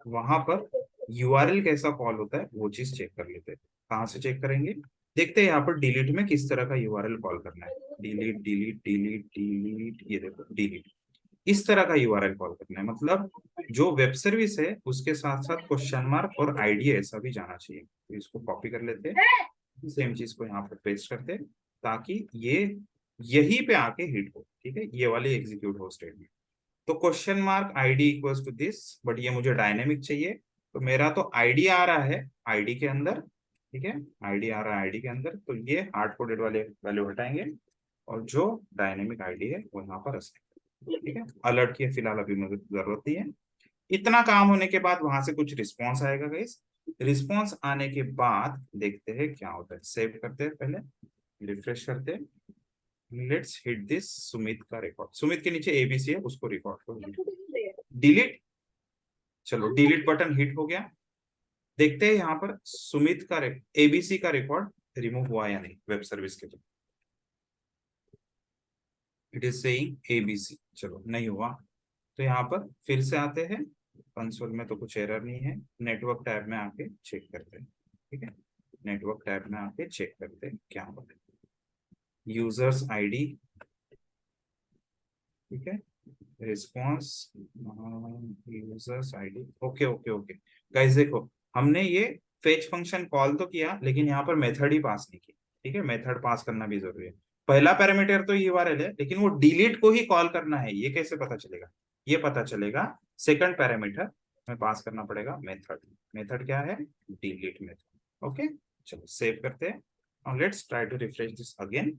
वहां पर यूआरएल कैसा कॉल होता है वो चीज चेक कर लेते हैं। कहाँ से चेक करेंगे, देखते हैं यहाँ पर डिलीट में किस तरह का यूआरएल कॉल करना है। डिलीट डिलीट डिलीट डिलीट, ये देखो डिलीट, इस तरह का यूआरएल कॉल करना है, मतलब जो वेब सर्विस है उसके साथ साथ क्वेश्चन मार्क और आईडी ऐसा भी जाना चाहिए। तो इसको कॉपी कर लेते हैं, सेम चीज को यहाँ पर पेस्ट करते हैं, ताकि ये यहीं पे आके हिट हो, ठीक है, ये वाली एग्जीक्यूट हो स्टेटमेंट। तो question mark ID equals to this, but ये मुझे डायनेमिक चाहिए, तो मेरा तो आईडी आ रहा है आईडी के अंदर, ठीक है, आईडी आ रहा है आईडी के अंदर, तो ये हार्ड कोडेड वाले वैल्यू हटाएंगे, और जो डायनेमिक आईडी है वो यहाँ पर असाइन, ठीक है। अलर्ट की फिलहाल अभी मुझे जरूरत नहीं है। इतना काम होने के बाद वहां से कुछ रिस्पॉन्स आएगा गाइस, रिस्पॉन्स आने के बाद देखते हैं क्या होता है। सेव करते हैं पहले, रिफ्रेश करते हैं, लेट्स हिट दिस सुमित का रिकॉर्ड, सुमित के नीचे एबीसी है उसको रिकॉर्ड करो, डिलीट। चलो डिलीट बटन हिट हो गया, देखते हैं यहाँ पर सुमित का एबीसी का रिकॉर्ड रिमूव हुआ या नहीं वेब सर्विस के through. It is saying ABC, चलो नहीं हुआ। तो यहाँ पर फिर से आते हैं, कंसोल में तो कुछ एरर नहीं है, नेटवर्क टैब में आके चेक करते हैं, ठीक है, नेटवर्क टैब में आके चेक करते हैं क्या होता है। यूजर्स आईडी, ठीक है, response users ID, okay okay okay. Guys देखो हमने ये फेच फंक्शन कॉल तो किया, लेकिन यहाँ पर मेथड ही पास नहीं की, ठीक है, मेथड पास करना भी जरूरी है। पहला पैरामीटर तो यूआरएल है, लेकिन वो डिलीट को ही कॉल करना है, ये कैसे पता चलेगा, ये पता चलेगा सेकंड पैरामीटर में पास करना पड़ेगा मेथड। मेथड क्या है, डिलीट मेथड, ओके। चलो सेव करते हैं, let's try to refresh this again.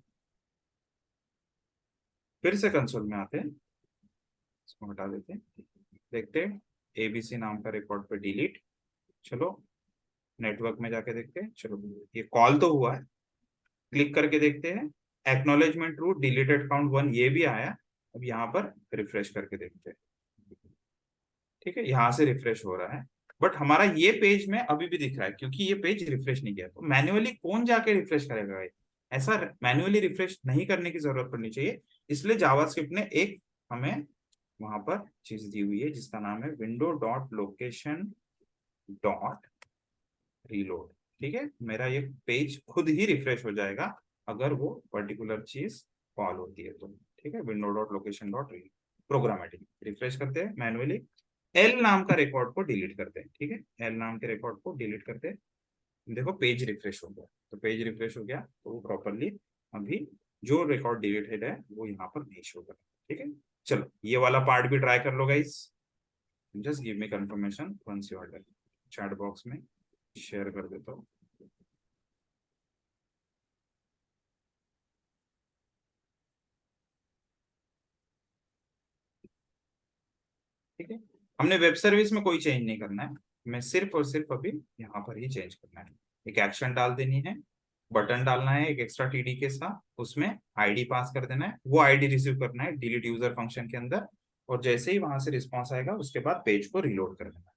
फिर से कंसोल में आते हैं, इसको हटा देते हैं, देखते हैं एबीसी नाम का रिकॉर्ड पे डिलीट। चलो नेटवर्क में जाके देखते हैं, चलो ये कॉल तो हुआ है, क्लिक करके देखते हैं, एक्नॉलेजमेंट ट्रू, डिलीटेड काउंट 1 ये भी आया। अब यहाँ पर रिफ्रेश करके देखते हैं, ठीक है, यहाँ से रिफ्रेश हो रहा है, बट हमारा ये पेज में अभी भी दिख रहा है क्योंकि ये पेज रिफ्रेश नहीं किया। तो मैन्युअली कौन जाके रिफ्रेश करेगा भाई? ऐसा मैन्युअली रिफ्रेश नहीं करने की जरूरत पड़नी चाहिए। इसलिए जावास्क्रिप्ट ने एक हमें वहां पर चीज दी हुई है जिसका नाम है window dot location dot reload. ठीक है, मेरा ये पेज खुद ही रिफ्रेश हो जाएगा अगर वो पर्टिकुलर चीज कॉल होती है तो। ठीक है, window dot location dot reload programmatic refresh करते हैं मैनुअली। एल नाम का रिकॉर्ड को डिलीट करते हैं। ठीक है, एल नाम के रिकॉर्ड को डिलीट करते हैं। देखो पेज रिफ्रेश हो गया। तो पेज रिफ्रेश हो गया तो वो प्रॉपरली अभी जो रिकॉर्ड डिलीटेड है वो यहाँ पर नहीं शो कर। ठीक है, चलो ये वाला पार्ट भी ट्राई कर लो guys. Just give me confirmation once you are done. Chat box में शेयर कर देता हूँ। ठीक है, हमने वेब सर्विस में कोई चेंज नहीं करना है। मैं सिर्फ और सिर्फ अभी यहाँ पर ही चेंज करना है। एक एक्शन डाल देनी है, बटन डालना है एक एक्स्ट्रा टीडी के साथ, उसमें आईडी पास कर देना है, वो आईडी रिसीव करना है डिलीट यूजर फंक्शन के अंदर। और जैसे ही वहां से रिस्पॉन्स आएगा उसके बाद पेज को रिलोड कर देना है।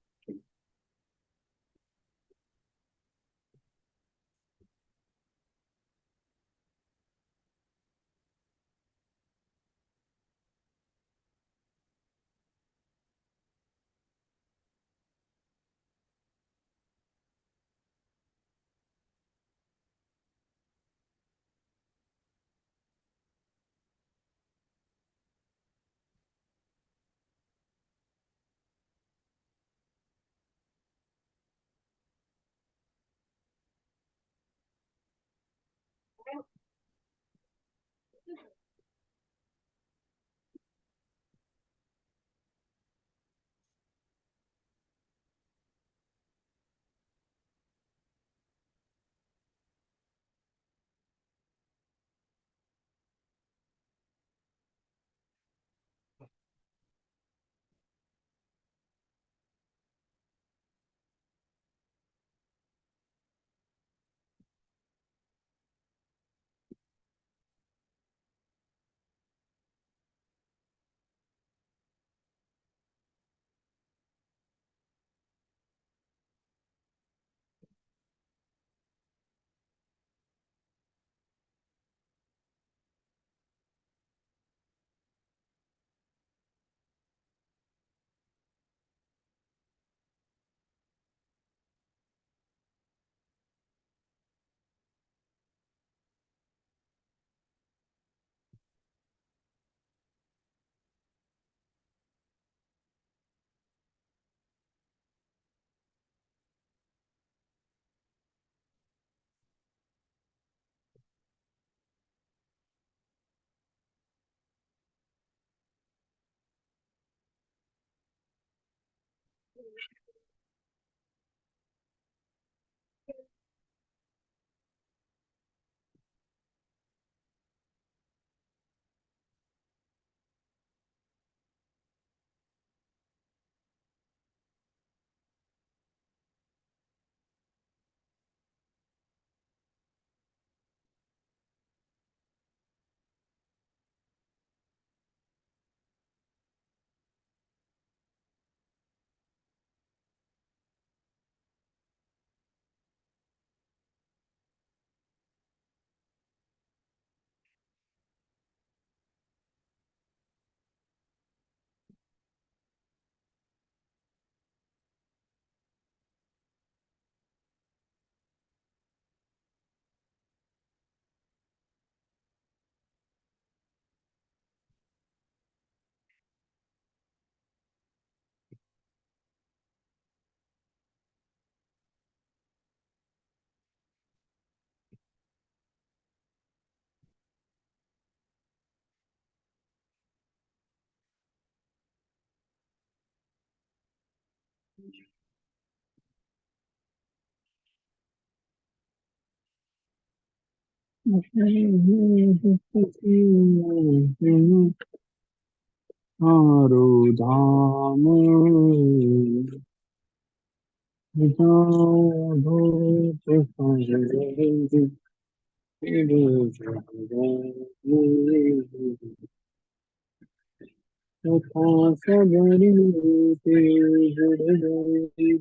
आरो धाम सबरी से जुड़ गई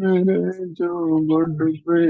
मेरे जो गुड पे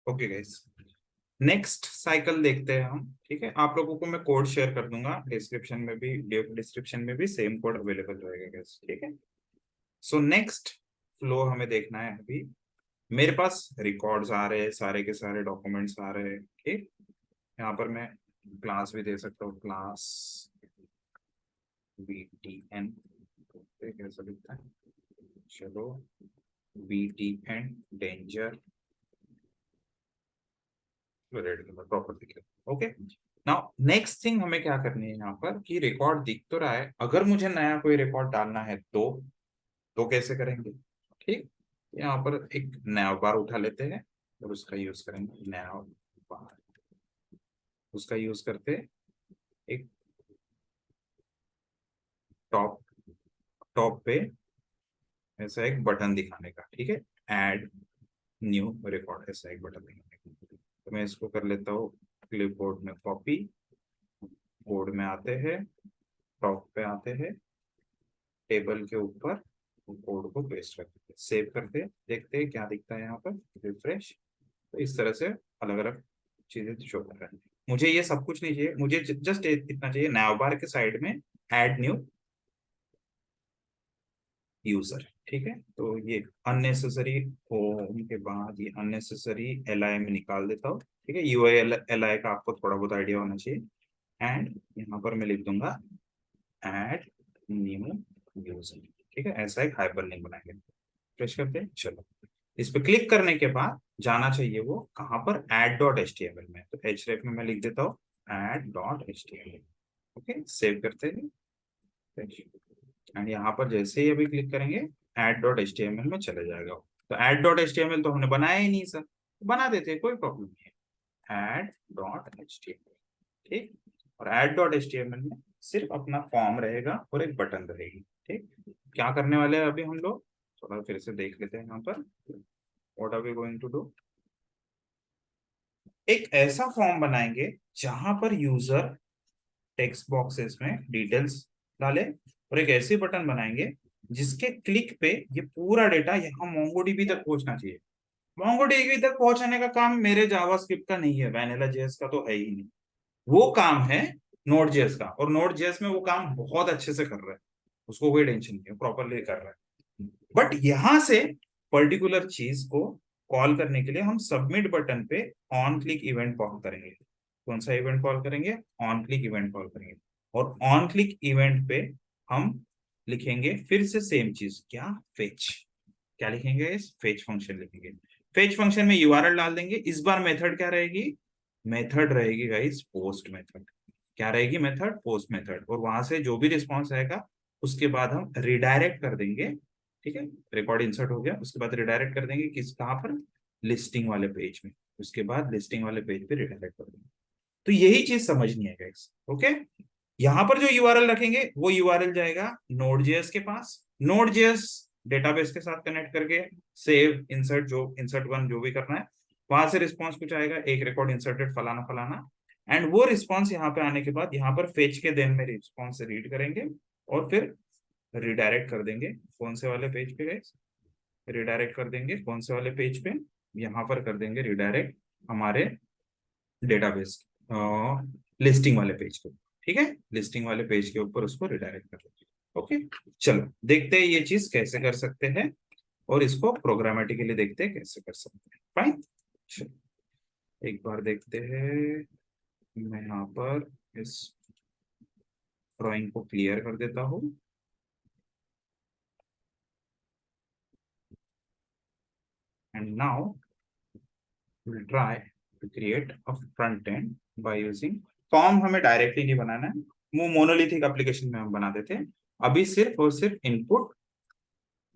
ओके गाइस, नेक्स्ट साइकिल देखते हैं हम। ठीक है, आप लोगों को मैं कोड शेयर कर दूंगा डिस्क्रिप्शन में भी, डिस्क्रिप्शन में भी सेम कोड अवेलेबल रहेगा गाइस। ठीक है, सो नेक्स्ट फ्लो हमें देखना है अभी। मेरे पास रिकॉर्ड्स आ रहे हैं, सारे के सारे डॉक्यूमेंट्स आ रहे हैं। ठीक, यहाँ पर मैं क्लास भी दे सकता हूँ, क्लास BTN, कैसा दिखता है, चलो BTN danger red colour proper दिख रहा है। ओके, नाउ नेक्स्ट थिंग हमें क्या करनी है यहाँ पर कि रिकॉर्ड दिख तो रहा है, अगर मुझे नया कोई रिकॉर्ड डालना है तो कैसे करेंगे। ठीक, यहाँ पर एक नया बार उठा लेते हैं और उसका यूज करेंगे, नया बार उसका यूज करते एक टॉप टॉप पे ऐसा एक बटन दिखाने का। ठीक है, ऐड न्यू रिकॉर्ड, ऐसा एक बटन दिखाने का। तो मैं इसको कर लेता हूँ क्लिपबोर्ड में कॉपी, बोर्ड में आते हैं, टॉप पे आते हैं, टेबल के ऊपर कोड को पेस्ट करते हैं, सेव करते हैं, देखते हैं क्या दिखता है यहाँ पर, रिफ्रेश। तो इस तरह से अलग अलग चीजें शो कर रहा है। मुझे ये सब कुछ नहीं चाहिए, मुझे जस्ट इतना चाहिए, नावबार के साइड में ऐड न्यू यूजर। ठीक है, तो ये अननेसेसरी होम के बाद ये अननेसेसरी LI में निकाल देता हूँ। ठीक है, UILI का आपको थोड़ा बहुत आइडिया होना चाहिए। एंड यहाँ पर मैं लिख दूंगा ऐड न्यू यूजर। ठीक है, ऐसा एक हाइपर लिंक बनाएंगे, फ्रेश करते हैं। चलो, इस पे क्लिक करने के बाद जाना चाहिए वो कहाँ पर, add.html में। तो href में मैं लिख देता हूँ add.html। ओके, सेव करते हैं एंड यहाँ पर जैसे ही अभी क्लिक करेंगे add.html में चले जाएगा। तो add.html तो हमने बनाया ही नहीं सर, बना देते हैं, कोई प्रॉब्लम नहीं है, add.html। ठीक, और add.html में सिर्फ अपना फॉर्म रहेगा और एक बटन रहेगी। ठीक, क्या करने वाले हैं अभी हम लोग, थोड़ा फिर से देख लेते हैं यहाँ पर, what are we going to do. एक ऐसा फॉर्म बनाएंगे जहां पर यूजर टेक्स्ट बॉक्सेस में डिटेल्स डाले, और एक ऐसी बटन बनाएंगे जिसके क्लिक पे ये पूरा डेटा यहाँ मोंगोडीबी तक पहुंचना चाहिए। मोंगोडीबी तक पहुंचाने का काम मेरे जावास्क्रिप्ट का नहीं है, वैनिला जेएस का तो है ही नहीं, वो काम है नोड जेएस का, और नोड जेएस में वो काम बहुत अच्छे से कर रहा है, उसको कोई टेंशन नहीं है, प्रॉपरली कर रहा है। बट यहां से पर्टिकुलर चीज को कॉल करने के लिए हम सबमिट बटन पे ऑन क्लिक इवेंट कॉल करेंगे। कौन सा इवेंट कॉल करेंगे, ऑन क्लिक इवेंट कॉल करेंगे। और ऑन क्लिक इवेंट पे हम लिखेंगे फिर से सेम चीज, क्या, फेच। क्या लिखेंगे, इस फेच फंक्शन लिखेंगे। फेच फंक्शन में यूआरएल डाल देंगे। इस बार मेथड क्या रहेगी, मेथड रहेगी गाइस पोस्ट मेथड। क्या रहेगी, मेथड पोस्ट मेथड। और वहां से जो भी रिस्पॉन्स आएगा उसके बाद हम रिडायरेक्ट कर देंगे। ठीक है, रिकॉर्ड इंसर्ट हो गया, उसके बाद रिडायरेक्ट कर देंगे किस, कहाँ पर, लिस्टिंग वाले पेज में। उसके बाद लिस्टिंग वाले पेज पे रिडायरेक्ट कर देंगे। तो यही चीज समझनी है गाइस। ओके, यहाँ पर जो यूआरएल रखेंगे वो यूआरएल जाएगा नोड.js के पास, नोड.js डेटाबेस के साथ कनेक्ट करके सेव इंसर्ट, जो इंसर्ट वन जो भी करना है, वहां से रिस्पॉन्स कुछ आएगा, एक रिकॉर्ड इंसर्टेड फलाना फलाना। एंड वो रिस्पॉन्स यहाँ पे आने के बाद यहाँ पर फेच के देन में रिस्पॉन्स रीड करेंगे और फिर रिडायरेक्ट कर देंगे कौन से वाले पेज पे गए, रिडायरेक्ट कर देंगे कौन से वाले पेज पे, यहाँ पर कर देंगे रिडायरेक्ट हमारे डेटाबेस लिस्टिंग वाले पेज पे। ठीक है, लिस्टिंग वाले पेज के ऊपर उसको रिडायरेक्ट कर देंगे। ओके, चलो देखते हैं ये चीज कैसे कर सकते हैं, और इसको प्रोग्रामेटिकली देखते हैं कैसे कर सकते हैं। फाइन, चलो एक बार देखते हैं। मैं यहाँ पर इस ड्राइंग को क्लियर कर देता हूँ। And now we'll try to create a front end by using form. हमें डायरेक्टली नहीं बनाना है, वो मोनोलिथिक एप्लीकेशन में हम बना देते हैं। अभी सिर्फ और सिर्फ इनपुट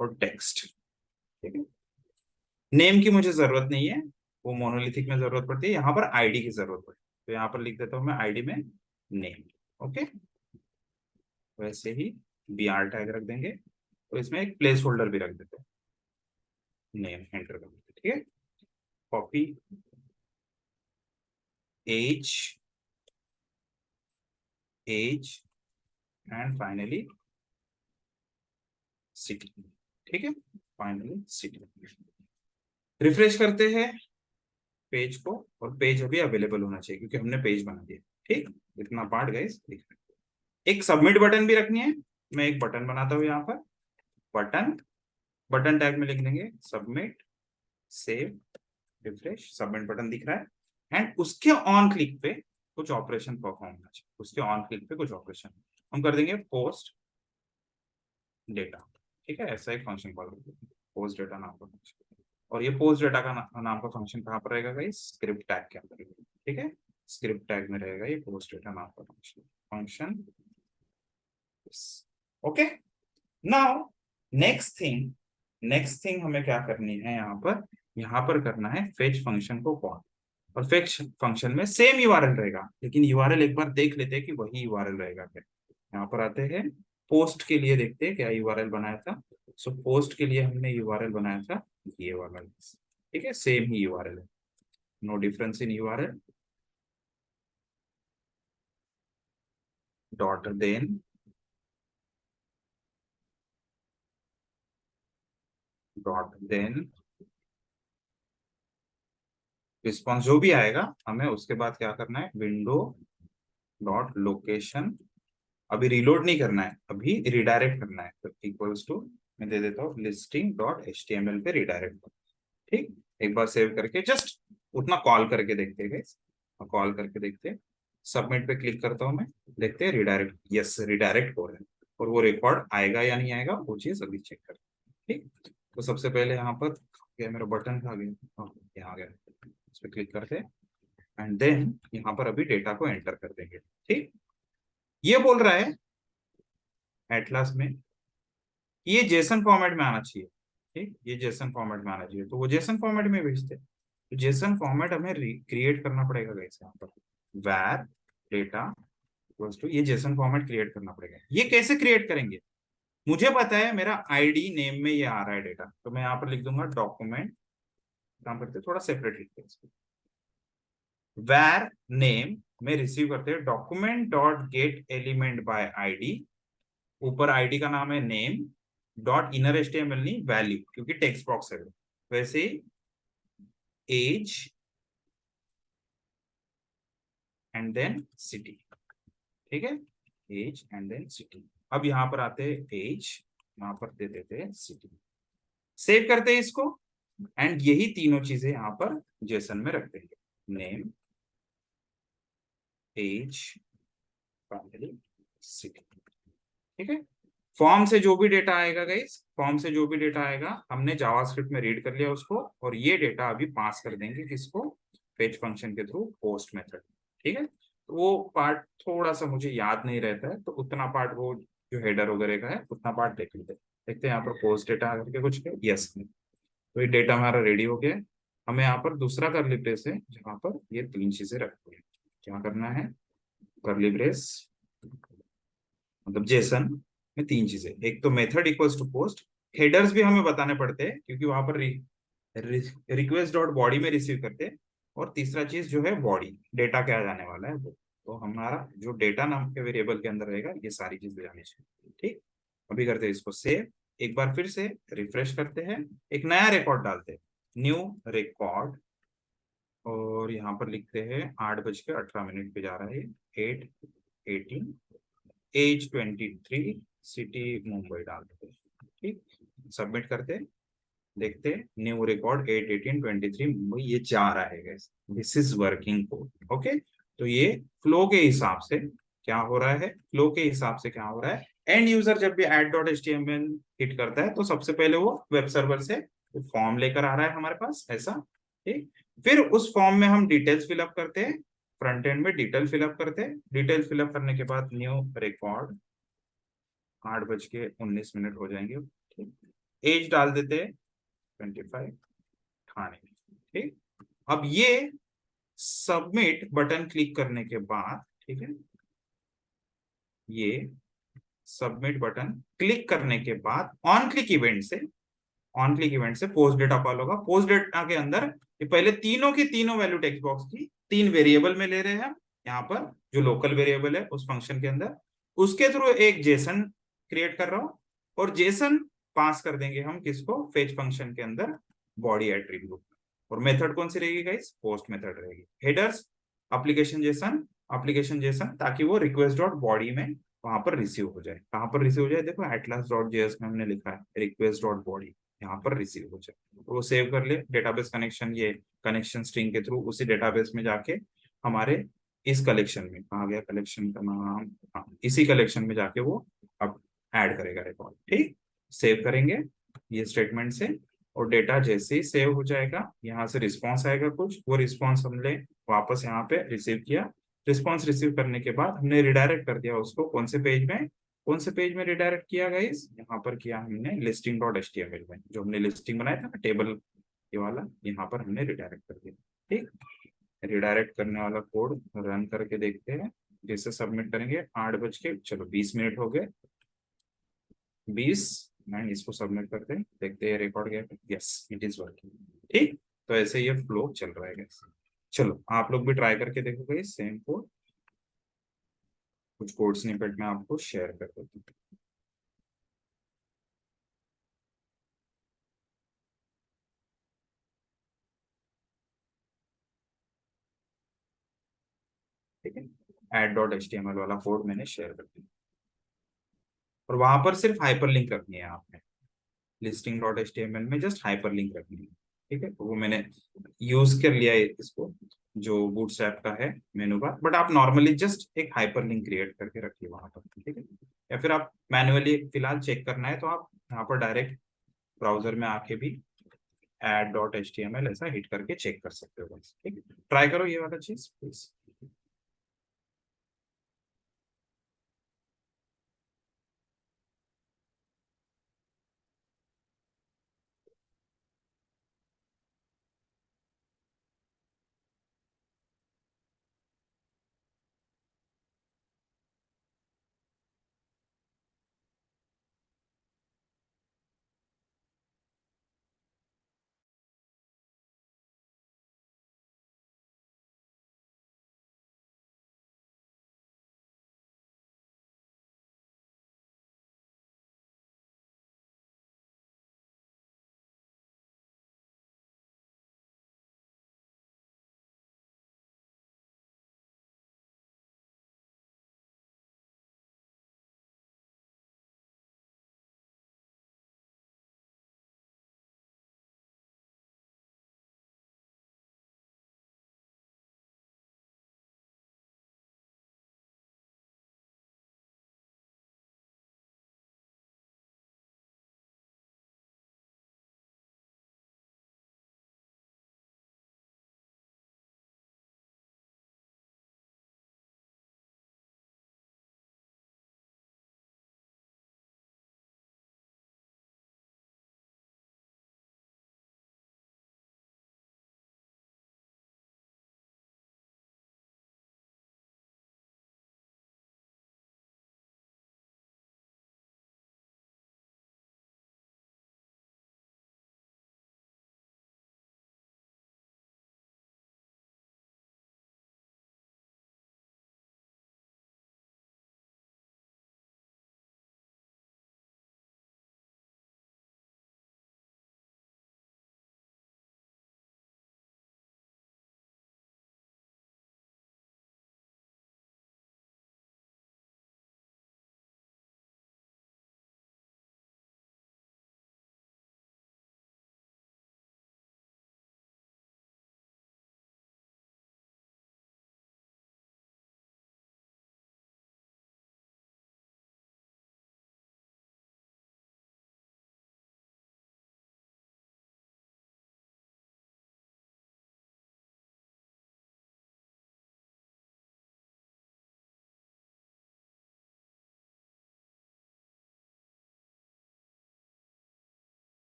और टेक्स्ट। ठीक है, नेम की मुझे जरूरत नहीं है, वो मोनोलिथिक में जरूरत पड़ती है, यहाँ पर आईडी की जरूरत पड़ती है। तो यहाँ पर लिख देता हूँ मैं आईडी में नेम। ओके, वैसे ही BR टैग रख देंगे, तो इसमें एक प्लेस होल्डर भी रख देते हैं, नेम एंटर कर देते हैं। ठीक है, copy as, as and finally city. ठीक है, फाइनली सिटी। रिफ्रेश करते हैं, पेज को, और पेज अभी अवेलेबल होना चाहिए क्योंकि हमने पेज बना दिया। ठीक, इतना पार्ट गाइस लिख रहे हैं। एक सबमिट बटन भी रखनी है। मैं एक बटन बनाता हूँ यहाँ पर, बटन, बटन टैग में लिख देंगे submit, save, refresh, submit button दिख रहा है। एंड उसके ऑन क्लिक पे कुछ ऑपरेशन परफॉर्म होना चाहिए, उसके ऑन क्लिक पे कुछ ऑपरेशन हम कर देंगे, पोस्ट डेटा। ठीक है, ऐसा एक फंक्शन कॉल करते, पोस्ट डेटा नाम का फंक्शन। और ये पोस्ट डेटा का नाम का फंक्शन कहाँ पर रहेगा गाइस, स्क्रिप्ट टैग के अंदर। ठीक है, स्क्रिप्ट टैग में रहेगा ये पोस्ट डेटा नाम का function, function. Okay, now next thing हमें क्या करनी है यहाँ पर करना है फेच फंक्शन को कॉल। और फेच फंक्शन में सेम यूआरएल रहेगा, लेकिन यूआरएल एक बार देख लेते हैं कि वही यूआरएल रहेगा क्या। यहाँ पर आते हैं, पोस्ट के लिए देखते हैं क्या यूआरएल बनाया था। सो पोस्ट के लिए हमने यूआरएल बनाया था ये वाला। ठीक है, सेम ही यूआरएल है, no difference in URL. Dot then response जो भी आएगा हमें उसके बाद क्या करना है, विंडो डॉट लोकेशन। अभी रिलोड नहीं करना है, अभी रिडायरेक्ट करना है। तो इक्वल्स टू मैं दे देता हूँ लिस्टिंग डॉट एचटीएमएल पे रिडायरेक्ट। ठीक, एक बार सेव करके जस्ट उतना कॉल करके देखते हैं गाइस, कॉल करके देखते हैं। सबमिट पे क्लिक करता हूँ मैं, देखते हैं रिडायरेक्ट, यस रिडायरेक्ट हो रहा है। और वो रिकॉर्ड आएगा या नहीं आएगा वो चीज अभी चेक कर। ठीक, तो सबसे पहले यहाँ पर क्या मेरा बटन था गया, यहाँ आ गया, इस पर क्लिक करते हैं। एंड देन यहाँ पर अभी डेटा को एंटर कर देंगे। ठीक, ये बोल रहा है एटलास में ये जेसन फॉर्मेट में आना चाहिए। ठीक, ये जेसन फॉर्मेट में आना चाहिए, तो वो जेसन फॉर्मेट में भेजते। तो जेसन फॉर्मेट हमें क्रिएट करना पड़ेगा कैसे, यहाँ पर वैर डेटा इक्वल्स टू, ये जेसन फॉर्मेट क्रिएट करना पड़ेगा। ये कैसे क्रिएट करेंगे, मुझे पता है मेरा आईडी नेम में ये आ रहा है डेटा, तो मैं यहाँ पर लिख दूंगा डॉक्यूमेंट, काम करते थोड़ा सेपरेट लिखते हैं इसको, वैर नेम में रिसीव करते हैं document dot gate element by ID. ऊपर आईडी का नाम है नेम, डॉट इनर एचटीएमएल नहीं वैल्यू, क्योंकि टेक्स्ट बॉक्स है वैसे ही, एज एंड देन सिटी। ठीक है, एज एंड देन सिटी। अब यहाँ पर आते हैं एज, यहाँ पर दे देते हैं सिटी, सेव करते हैं इसको। एंड यही तीनों चीजें यहाँ पर जेसन में रख देंगे, नेम, एज, फाइनली सिटी। ठीक है, फॉर्म से जो भी डेटा आएगा गाइस, फॉर्म से जो भी डेटा आएगा हमने जावास्क्रिप्ट में रीड कर लिया उसको, और ये डेटा अभी पास कर देंगे किसको, फेच फंक्शन के थ्रू पोस्ट मेथड। ठीक है, तो वो पार्ट थोड़ा सा मुझे याद नहीं रहता है, तो उतना पार्ट वो जो हेडर वगैरह का है उतना पार्ट देख लेते हैं। देखते हैं यहाँ पर पोस्ट डेटा करके कुछ है, यस, तो ये डेटा हमारा रेडी हो गया है। हमें यहाँ पर दूसरा करली ब्रेस है जहाँ पर ये तीन चीजें रखती है। क्या करना है, करली ब्रेस मतलब जेसन में तीन चीजें, एक तो method equals to post, headers भी हमें बताने पड़ते हैं क्योंकि वहां पर रिक्वेस्ट डॉट बॉडी में रिसीव करते हैं। और तीसरा चीज जो है बॉडी, डेटा क्या जाने वाला है वो, तो हमारा जो डेटा नाम के वेरिएबल के अंदर रहेगा ये सारी चीजें जानी चाहिए। ठीक, अभी करते हैं इसको सेव, एक बार फिर से रिफ्रेश करते हैं, एक नया रिकॉर्ड डालते हैं, न्यू रिकॉर्ड, और यहाँ पर लिखते हैं 8:18 पे जा रहा है, 8:18, एज 23, सिटी मुंबई डाल देते। ठीक, सबमिट करते, देखते न्यू रिकॉर्ड 8:18:23 मुंबई, ये जा रहा है gas, this is working code. Okay, तो ये फ्लो के हिसाब से क्या हो रहा है, फ्लो के हिसाब से क्या हो रहा है, एंड यूजर जब भी add.html हिट करता है तो सबसे पहले वो वेब सर्वर से फॉर्म लेकर आ रहा है हमारे पास ऐसा। ठीक, फिर उस फॉर्म में हम डिटेल्स फिलअप करते हैं, फ्रंट एंड में डिटेल फिलअप करते हैं, डिटेल फिलअप करने के बाद न्यू रिकॉर्ड 8:19 हो जाएंगे। ठीक, एज डाल देते हैं 25, ठाणे। ठीक, अब ये सबमिट बटन क्लिक करने के बाद, ठीक है, ये सबमिट बटन क्लिक करने के बाद ऑन क्लिक इवेंट से पोस्ट डेटा कॉल होगा। पोस्ट डेटा के अंदर ये पहले तीनों की तीनों वैल्यू टेक्स्ट बॉक्स की तीन वेरिएबल में ले रहे हैं हम, यहाँ पर जो लोकल वेरिएबल है उस फंक्शन के अंदर, उसके थ्रू एक जेसन क्रिएट कर रहा हूं, और जेसन पास कर देंगे हम किसको, फेच फंक्शन के अंदर बॉडी एट्रीब्यूट। और मेथड कौन सी रहेगी गाइस, पोस्ट मेथड रहेगी। हेडर्स एप्लीकेशन जेसन ताकि वो रिक्वेस्ट डॉट बॉडी में वहां पर रिसीव हो जाए। कहाँ पर रिसीव हो जाए, देखो एटलास डॉट जेएस में हमने लिखा है रिक्वेस्ट डॉट बॉडी, यहाँ पर रिसीव हो जाए। तो वो सेव कर ले डेटाबेस कनेक्शन, ये कनेक्शन स्ट्रिंग के थ्रू उसी डेटाबेस में जाके हमारे इस कलेक्शन में, कहाँ गया कलेक्शन का नाम, हाँ इसी कलेक्शन में जाके वो अब ऐड करेगा रिकॉर्ड। ठीक, सेव करेंगे ये स्टेटमेंट से, और डेटा जैसे ही सेव हो जाएगा यहाँ से रिस्पॉन्स आएगा कुछ, वो रिस्पॉन्स हमने वापस यहाँ पे रिसीव किया। रिस्पॉन्स रिसीव करने के बाद हमने रिडायरेक्ट कर दिया उसको कौन से पेज में, कौन से पेज में रिडायरेक्ट किया गाइस, यहाँ पर किया हमने लिस्टिंग डॉट एचटीएमएल में, जो हमने लिस्टिंग बनाया था ना टेबल ये वाला, यहाँ पर हमने रिडायरेक्ट कर दिया। ठीक, रिडायरेक्ट करने वाला कोड रन करके देखते हैं। जैसे सबमिट करेंगे 8 बज के 20 मिनट हो गए, 20 मैं इसको सबमिट करते हैं, देखते हैं रिकॉर्ड गया, यस इट इज वर्किंग। ठीक, तो ऐसे ये फ्लो चल रहा है guys। चलो आप लोग भी ट्राई करके देखोगे सेम कोड, कुछ कोड स्निपेट में आपको शेयर कर देता हूँ। ठीक है, add dot H T M L वाला कोड मैंने शेयर कर दिया, और वहां पर सिर्फ हाइपर लिंक रखनी है आपने, listing dot H T M L में जस्ट हाइपर लिंक रखनी है। ठीक है, तो वो मैंने यूज कर लिया है इसको, जो बूटस्ट्रैप का है मेनू बार, बट आप नॉर्मली जस्ट एक हाइपर लिंक क्रिएट करके रखिए वहां पर। ठीक है, या फिर आप मैन्युअली फिलहाल चेक करना है तो आप यहाँ पर डायरेक्ट ब्राउजर में आके भी add dot H T M L ऐसा हिट करके चेक कर सकते हो बस। ठीक है, ट्राई करो ये वाला चीज प्लीज।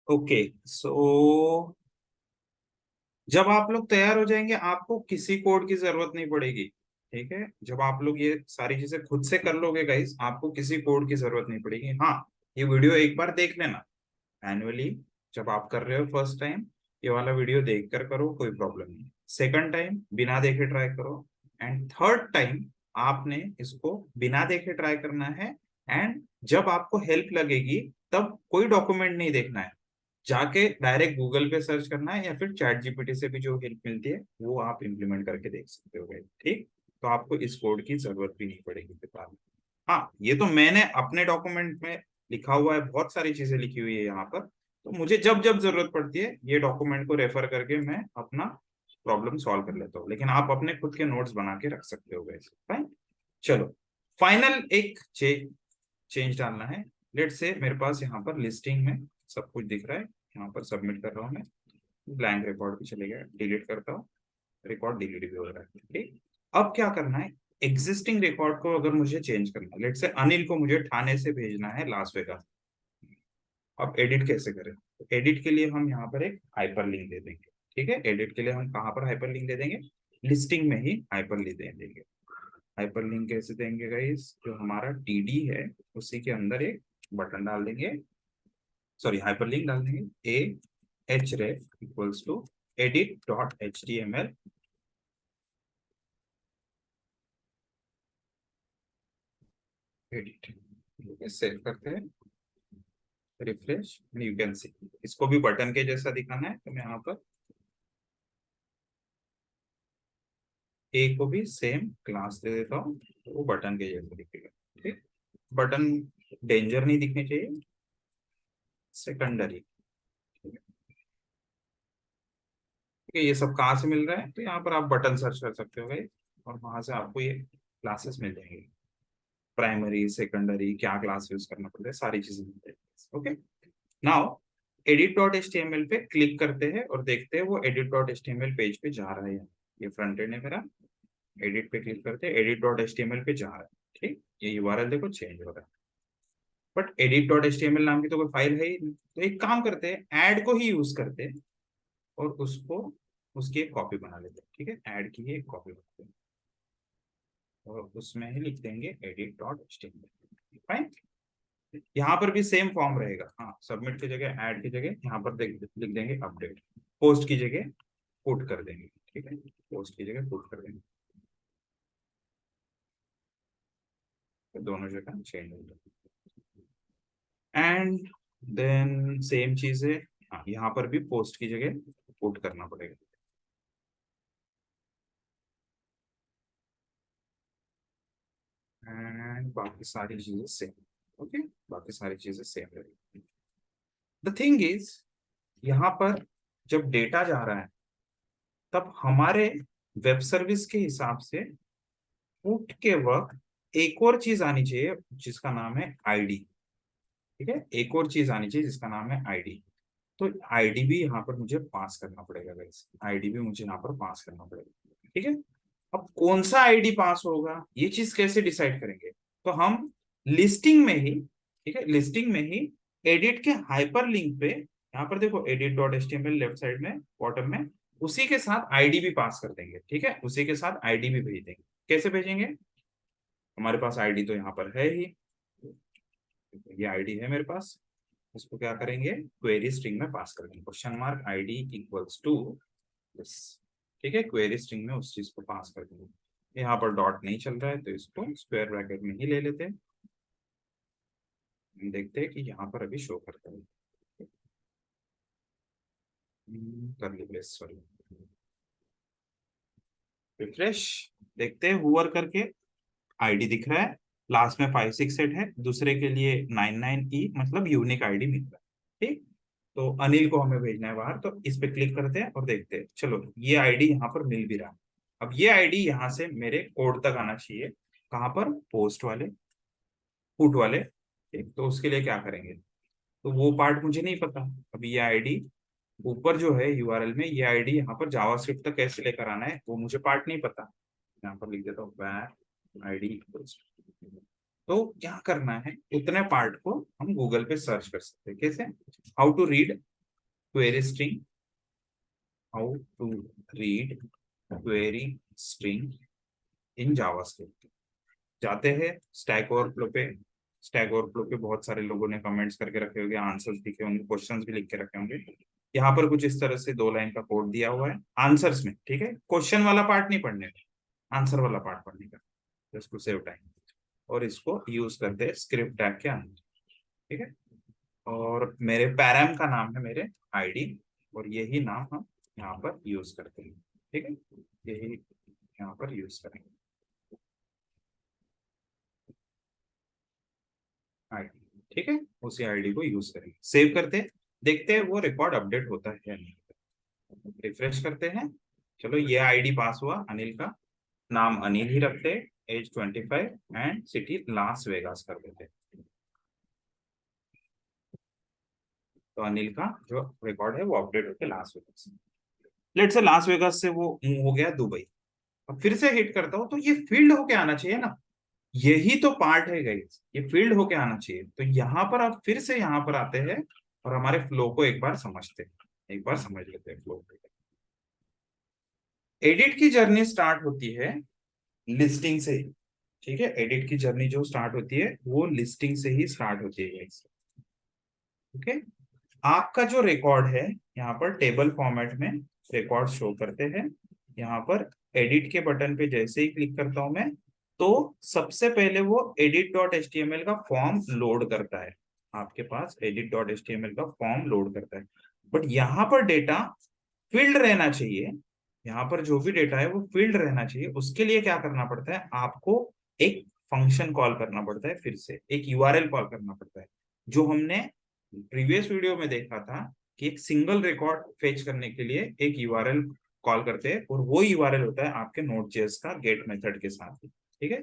ओके, सो जब आप लोग तैयार हो जाएंगे आपको किसी कोड की जरूरत नहीं पड़ेगी। ठीक है, जब आप लोग ये सारी चीजें खुद से कर लोगे गाइस, आपको किसी कोड की जरूरत नहीं पड़ेगी। हाँ, ये वीडियो एक बार देख लेना मैन्युअली, जब आप कर रहे हो फर्स्ट टाइम ये वाला वीडियो देख कर करो, कोई प्रॉब्लम नहीं। सेकंड टाइम बिना देखे ट्राई करो, एंड थर्ड टाइम आपने इसको बिना देखे ट्राई करना है। एंड जब आपको हेल्प लगेगी तब कोई डॉक्यूमेंट नहीं देखना है, जाके डायरेक्ट गूगल पे सर्च करना है, या फिर चैट जीपीटी से भी जो हेल्प मिलती है वो आप इम्प्लीमेंट करके देख सकते हो guys। ठीक, तो आपको इस कोड की जरूरत भी नहीं पड़ेगी फिर बाद में। हाँ, ये तो मैंने अपने डॉक्यूमेंट में लिखा हुआ है, बहुत सारी चीजें लिखी हुई है यहाँ पर, तो मुझे जब जब जरूरत पड़ती है ये डॉक्यूमेंट को रेफर करके मैं अपना प्रॉब्लम सॉल्व कर लेता हूँ, लेकिन आप अपने खुद के नोट्स बना के रख सकते हो वैसे। फाइन, चलो फाइनल एक चेंज डालना है। लेट से मेरे पास यहाँ पर लिस्टिंग में सब कुछ दिख रहा है, यहाँ पर सबमिट कर रहा हूँ मैं, ब्लैंक रिकॉर्ड भी चलेगा, डिलीट करता हूँ, रिकॉर्ड डिलीट भी हो रहा है। ठीक, अब क्या करना है, एग्जिस्टिंग रिकॉर्ड को अगर मुझे चेंज करना है, लेट से अनिल को मुझे ठाणे से भेजना है लास वेगास, अब एडिट कैसे करें? तो एडिट के लिए हम यहाँ पर एक हाइपरलिंक दे देंगे। ठीक है, एडिट के लिए हम कहाँ पर हाइपरलिंक दे देंगे? लिस्टिंग में ही हाइपरलिंक दे देंगे। हाइपरलिंक कैसे देंगे गाइस? जो हमारा टीडी है उसी के अंदर एक बटन डाल देंगे, सॉरी हाइपरलिंक डाल देंगे, A H ref equals to edit dot H T M L, edit, save करते हैं, रिफ्रेश, यू कैन सी इसको भी बटन के जैसा दिखाना है, तो मैं यहाँ पर ए को भी सेम क्लास दे देता हूँ, तो वो बटन के जैसा दिखेगा। ठीक, बटन डेंजर नहीं दिखने चाहिए, सेकेंडरी। ठीक है, ये सब कहाँ से मिल रहा है? तो यहाँ पर आप बटन सर्च कर सकते हो भाई, और वहां से आपको ये क्लासेस मिल जाएंगी, प्राइमरी सेकेंडरी क्या क्लास यूज करना पड़ता है, सारी चीजें मिल जाएगी। Okay, now edit dot H T M L पे क्लिक करते हैं और देखते हैं वो edit dot H T M L page पे जा रहा है या नहीं। ये फ्रंट एंड है मेरा, एडिट पे क्लिक करते हैं, edit dot H T M L पे जा रहा है। ठीक, ये यूआरएल देखो चेंज हो रहा है, but edit dot H T M L नाम की तो कोई फाइल है ही नहीं। तो एक काम करते हैं, ऐड को ही यूज करते हैं और उसको उसकी एक कॉपी बना लेते हैं। ठीक है, ऐड की ही एक कॉपी बनाते हैं और उसमें ही लिख देंगे edit dot H T M L. Fine, यहाँ पर भी सेम फॉर्म रहेगा। हाँ, सबमिट की जगह ऐड की जगह यहाँ पर लिख देंगे अपडेट, पोस्ट की जगह पुट कर देंगे। ठीक है, पोस्ट की जगह पुट कर देंगे, तो दोनों जगह चेंज हो जाए। एंड देन सेम चीज है, हाँ यहाँ पर भी पोस्ट की जगह पुट करना पड़ेगा। एंड बाकी सारी चीजें सेम। ओके, बाकी सारी चीजें सेम रहेगी। द थिंग इज, यहाँ पर जब डेटा जा रहा है तब हमारे वेब सर्विस के हिसाब से पुट के वक्त एक और चीज आनी चाहिए जिसका नाम है आईडी। ठीक है, एक और चीज आनी चाहिए जिसका नाम है आईडी। तो आईडी भी यहाँ पर मुझे पास करना पड़ेगा गाइस, आईडी भी मुझे यहाँ पर पास करना पड़ेगा। ठीक है, अब कौन सा आईडी पास होगा ये चीज कैसे डिसाइड करेंगे? तो हम लिस्टिंग में ही, ठीक है, लिस्टिंग में ही एडिट के हाइपर लिंक पे, यहाँ पर देखो edit dot H T M L left side में बॉटम में, उसी के साथ आईडी भी पास कर देंगे। ठीक है, उसी के साथ आईडी भी भेज देंगे। कैसे भेजेंगे? हमारे पास आईडी तो यहाँ पर है ही, ये आईडी है मेरे पास, इसको क्या करेंगे, क्वेरी स्ट्रिंग में पास करेंगे, question mark ID equals to this. ठीक है, क्वेरी स्ट्रिंग में उस चीज को पास कर देंगे। यहाँ पर डॉट नहीं चल रहा है तो इसको स्क्वायर ब्रैकेट में ही ले लेते हैं, देखते हैं कि यहाँ पर अभी शो करता है, करली ब्रेस, सॉरी, रिफ्रेश, देखते हैं हुवर करके आईडी दिख रहा है, लास्ट में 568 है, दूसरे के लिए 99E मतलब यूनिक आईडी मिल रहा है। ठीक, तो अनिल को हमें भेजना है बाहर, तो इस पे क्लिक करते हैं और देखते हैं, चलो ये आईडी यहाँ पर मिल भी रहा है। अब ये आईडी यहाँ से मेरे कोड तक आना चाहिए, कहाँ पर? पोस्ट वाले, पुट वाले। ठीक, तो उसके लिए क्या करेंगे? तो वो पार्ट मुझे नहीं पता। अब ये आईडी ऊपर जो है यूआरएल में, ये आईडी यहाँ पर जावास्क्रिप्ट तक कैसे लेकर आना है वो मुझे पार्ट नहीं पता। यहाँ पर लिख देता हूँ var id, तो क्या करना है, उतने पार्ट को हम गूगल पे सर्च कर सकते हैं। कैसे? How to read query string, how to read query string in JavaScript. जाते हैं स्टैक ओवरफ्लो पे। स्टैक ओवरफ्लो पे बहुत सारे लोगों ने कमेंट्स करके रखे होंगे, आंसर्स लिखे होंगे, क्वेश्चंस भी लिख के रखे होंगे। यहाँ पर कुछ इस तरह से 2 लाइन का कोड दिया हुआ है आंसर्स में, ठीक है। क्वेश्चन वाला पार्ट नहीं पढ़ने का, आंसर वाला पार्ट पढ़ने का, जस्ट टू सेव टाइम। और इसको यूज करते हैं स्क्रिप्ट टैग के अंदर, ठीक है। और मेरे पैराम का नाम है मेरे आईडी, और यही नाम हम यहाँ पर यूज करते हैं, ठीक है। यही यहाँ पर यूज करेंगे आईडी, ठीक है। उसी आईडी को यूज करेंगे, सेव करते हैं, देखते हैं वो रिकॉर्ड अपडेट होता है या नहीं। रिफ्रेश करते हैं। चलो ये आईडी पास हुआ अनिल का, नाम अनिल ही रखते, age 25 and city Las Vegas कर देते। तो अनिल का जो रिकॉर्ड है वो अपडेट होकर लास वेगास, लेट से लास वेगास से वो मूव हो गया दुबई। अब फिर से हिट करता हूँ तो ये फील्ड होके आना चाहिए ना, यही तो पार्ट है गाइस, ये फील्ड होके आना चाहिए। तो यहाँ पर आप फिर से यहाँ पर आते हैं और हमारे फ्लो को एक बार समझते हैं, एक बार समझ लेते हैं फ्लो। एडिट की जर्नी स्टार्ट होती है लिस्टिंग से ही, ठीक है। एडिट की जर्नी जो स्टार्ट होती है वो लिस्टिंग से ही स्टार्ट होती है गाइस, ओके। आपका जो रिकॉर्ड है यहाँ पर टेबल फॉर्मेट में रिकॉर्ड शो करते हैं। यहाँ पर एडिट के बटन पे जैसे ही क्लिक करता हूं मैं, तो सबसे पहले वो edit.html का फॉर्म लोड करता है। आपके पास edit.html का फॉर्म लोड करता है, बट यहाँ पर डेटा फील्ड रहना चाहिए। यहाँ पर जो भी डेटा है वो फील्ड रहना चाहिए। उसके लिए क्या करना पड़ता है, आपको एक फंक्शन कॉल करना पड़ता है, फिर से एक यूआरएल कॉल करना पड़ता है, जो हमने प्रीवियस वीडियो में देखा था कि एक सिंगल रिकॉर्ड फेच करने के लिए एक यूआरएल कॉल करते हैं, और वो यूआरएल होता है आपके नोड.जेएस का गेट मेथड के साथ, ठीक है।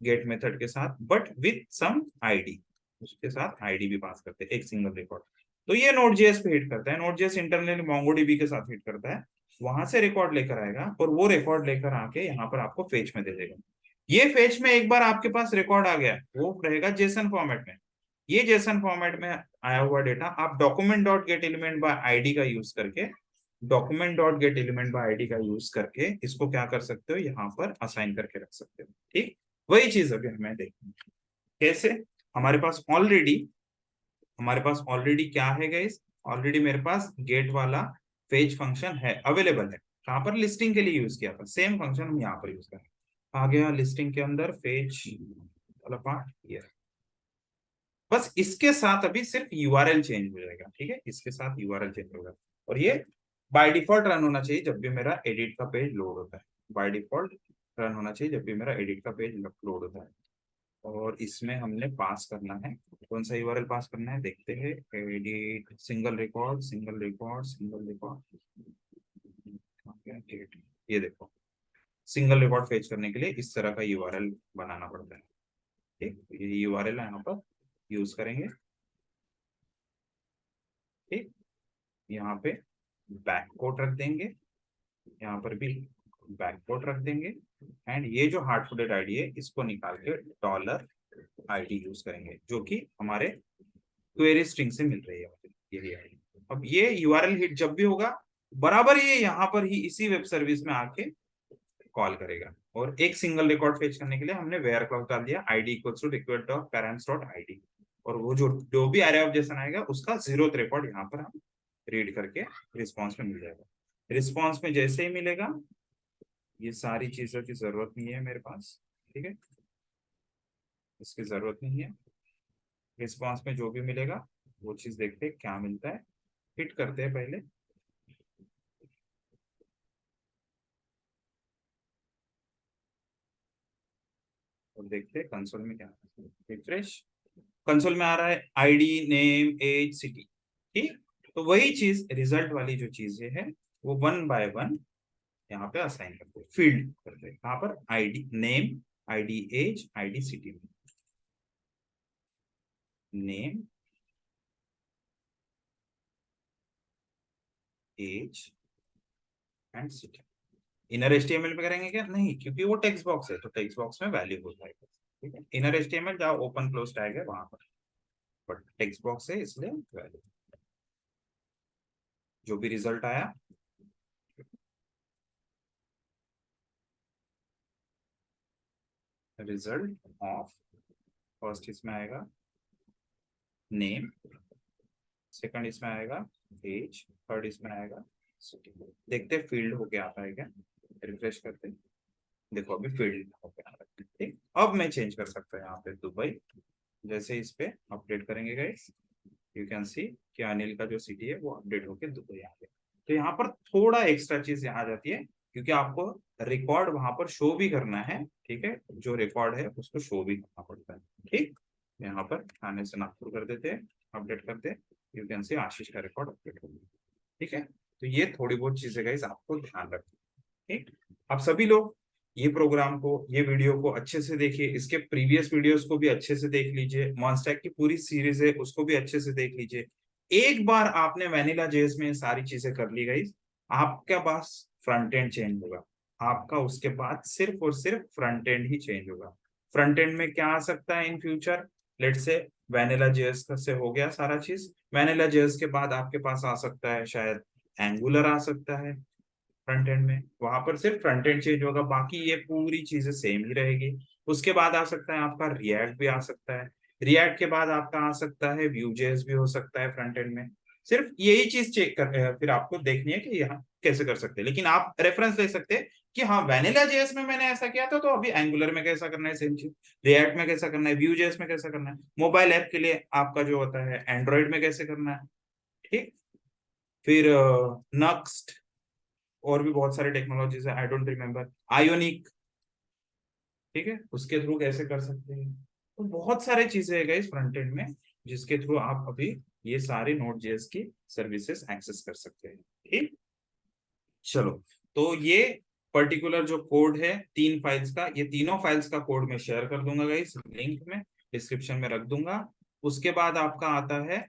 गेट मेथड के साथ बट विथ सम आईडी, उसके साथ आईडी भी पास करते हैं, एक सिंगल रिकॉर्ड। तो ये नोड.जेएस पे हिट करता है, नोड.जेएस इंटरनली मोंगोडीबी के साथ हिट करता है, वहां से रिकॉर्ड लेकर आएगा, और वो रिकॉर्ड लेकर आके यहाँ पर आपको फेच में दे देगा। ये फेच में एक बार आपके पास रिकॉर्ड आ गया, वो रहेगा जेसन फॉर्मेट में। ये जेसन फॉर्मेट में आया हुआ डेटा आप document dot gate element by ID का यूज करके, document dot gate element by ID का यूज करके इसको क्या कर सकते हो, यहाँ पर असाइन करके रख सकते हो, ठीक। वही चीज अभी हमें देखनी है कैसे। हमारे पास ऑलरेडी हमारे पास ऑलरेडी क्या है गाइस, ऑलरेडी मेरे पास गेट वाला फेच फंक्शन है, अवेलेबल है। कहां पर, लिस्टिंग के लिए यूज किया था, सेम फंक्शन हम यहाँ पर यूज करें। आ गया लिस्टिंग के अंदर फेच वाला पार्ट, ये बस इसके साथ अभी सिर्फ यूआरएल चेंज हो जाएगा, ठीक है। इसके साथ यूआरएल चेंज होगा, और ये बाय डिफॉल्ट रन होना चाहिए जब भी मेरा एडिट का पेज लोड होता है। बाय डिफॉल्ट रन होना चाहिए जब भी मेरा एडिट का पेज लोड होता है। और इसमें हमने पास करना है, कौन सा यूआरएल पास करना है देखते हैं। Edit single record single record single record, ये देखो, सिंगल रिकॉर्ड फेच करने के लिए इस तरह का यूआरएल बनाना पड़ता है, ठीक। ये यूआरएल यहाँ पर यूज करेंगे, ठीक। यहाँ पे बैक कोट रख देंगे, यहाँ पर भी बैक कोट रख देंगे, एंड ये जो हार्ड कोडेड आईडी है इसको निकाल के डॉलर आईडी यूज करेंगे, जो कि हमारे क्वेरी स्ट्रिंग से मिल रही है यही आईडी। अब ये यूआरएल हिट जब भी होगा, बराबर ये यहाँ पर ही इसी वेब सर्विस में आके कॉल करेगा। और एक सिंगल रिकॉर्ड फेच करने के लिए हमने वेयर क्लास डाल दिया, ID equals to request dot parents dot ID, और वो जो भी एरे ऑफ जेसन आएगा उसका 0th रिकॉर्ड यहाँ पर हम रीड करके रिस्पॉन्स में मिल जाएगा। रिस्पॉन्स में जैसे ही मिलेगा, ये सारी चीजों की जरूरत नहीं है मेरे पास, ठीक है, इसकी जरूरत नहीं है। रिस्पॉन्स में जो भी मिलेगा वो चीज देखते हैं क्या मिलता है, हिट करते हैं पहले। और देखते हैं कंसोल में क्या, रिफ्रेश, कंसोल में आ रहा है आईडी नेम एज सिटी, ठीक। तो वही चीज रिजल्ट वाली जो चीजें है वो 1 by 1 यहाँ पे असाइन करते हैं, फील्ड करते हैं। कहाँ पर, ID name, ID age, ID city, name age and city. Inner HTML पे करेंगे क्या, नहीं, क्योंकि वो टेक्स्ट बॉक्स है, तो टेक्स्ट बॉक्स में वैल्यू होता है, ठीक है। इनर एचटीएमएल जहाँ ओपन क्लोज टैग है वहां पर, बट टेक्स्ट बॉक्स है इसलिए वैल्यू। जो भी रिजल्ट आया, रिजल्ट ऑफ, फर्स्ट इसमें आएगा नेम, सेकंड इसमें आएगा एज, थर्ड इसमें आएगा सिटी। देखते फील्ड होके आता है क्या, रिफ्रेश करते, देखो अभी फील्ड होके आ रहा है। ठीक, अब मैं चेंज कर सकता हूँ यहाँ पे दुबई, जैसे इस पे अपडेट करेंगे गाइस, यू कैन सी कि अनिल का जो सिटी है वो अपडेट होके दुबई आ गया। तो यहाँ पर थोड़ा एक्स्ट्रा चीज यहाँ आ जाती है, क्योंकि आपको रिकॉर्ड वहां पर शो भी करना है। ठीक है, जो रिकॉर्ड है उसको शो भी करना पड़ता है। ठीक, यहाँ पर थाने से नागपुर कर देते हैं, अपडेट करते, यू कैन सी आशीष का रिकॉर्ड अपडेट हो गया। ठीक है, तो ये थोड़ी बहुत चीजें गाइस आपको ध्यान रखनी। ठीक, आप सभी लोग ये प्रोग्राम को, ये वीडियो को अच्छे से देखिए, इसके प्रीवियस वीडियोस को भी अच्छे से देख लीजिए, मॉन्स्टैक की पूरी सीरीज है उसको भी अच्छे से देख लीजिए। एक बार आपने वैनिला जेएस में सारी चीजें कर ली गई, आपके पास फ्रंट एंड चेंज होगा, आपका उसके बाद सिर्फ और सिर्फ फ्रंट एंड ही चेंज होगा। फ्रंट एंड में क्या आ सकता है in future, let's say vanilla JS से हो गया सारा चीज, वैनिला जेएस के बाद आपके पास आ सकता है शायद एंगुलर आ सकता है फ्रंट एंड में, वहां पर सिर्फ फ्रंट एंड चेंज होगा, बाकी ये पूरी चीजें सेम ही रहेगी। उसके बाद आ सकता है आपका रिएक्ट भी आ सकता है, रिएक्ट के बाद आपका आ सकता है व्यूजेस भी हो सकता है फ्रंट एंड में। सिर्फ यही चीज चेक कर फिर आपको देखनी है कि यहाँ कैसे कर सकते हैं, लेकिन आप रेफरेंस ले सकते हैं कि हाँ वैनिला जेएस में मैंने ऐसा किया था, तो अभी एंगुलर में कैसा करना है सेम चीज, रिएक्ट में कैसा करना है, व्यू जेएस में कैसा करना है, मोबाइल ऐप के लिए आपका जो होता है एंड्रॉइड में कैसे करना है। ठीक, फिर नेक्स्ट और भी बहुत सारे टेक्नोलॉजीज है, आई डोंट रिमेम्बर, आयोनिक, ठीक है, उसके थ्रू कैसे कर सकते हैं। तो बहुत सारे चीजें है इस फ्रंट एंड में, जिसके थ्रू आप अभी ये सारे नोड जेएस की सर्विसेज एक्सेस कर सकते हैं। ठीक, चलो, तो ये पर्टिकुलर जो कोड है 3 फाइल्स का, ये तीनों फाइल्स का कोड मैं शेयर कर दूंगा गाइस लिंक में, डिस्क्रिप्शन में रख दूंगा। उसके बाद आपका आता है,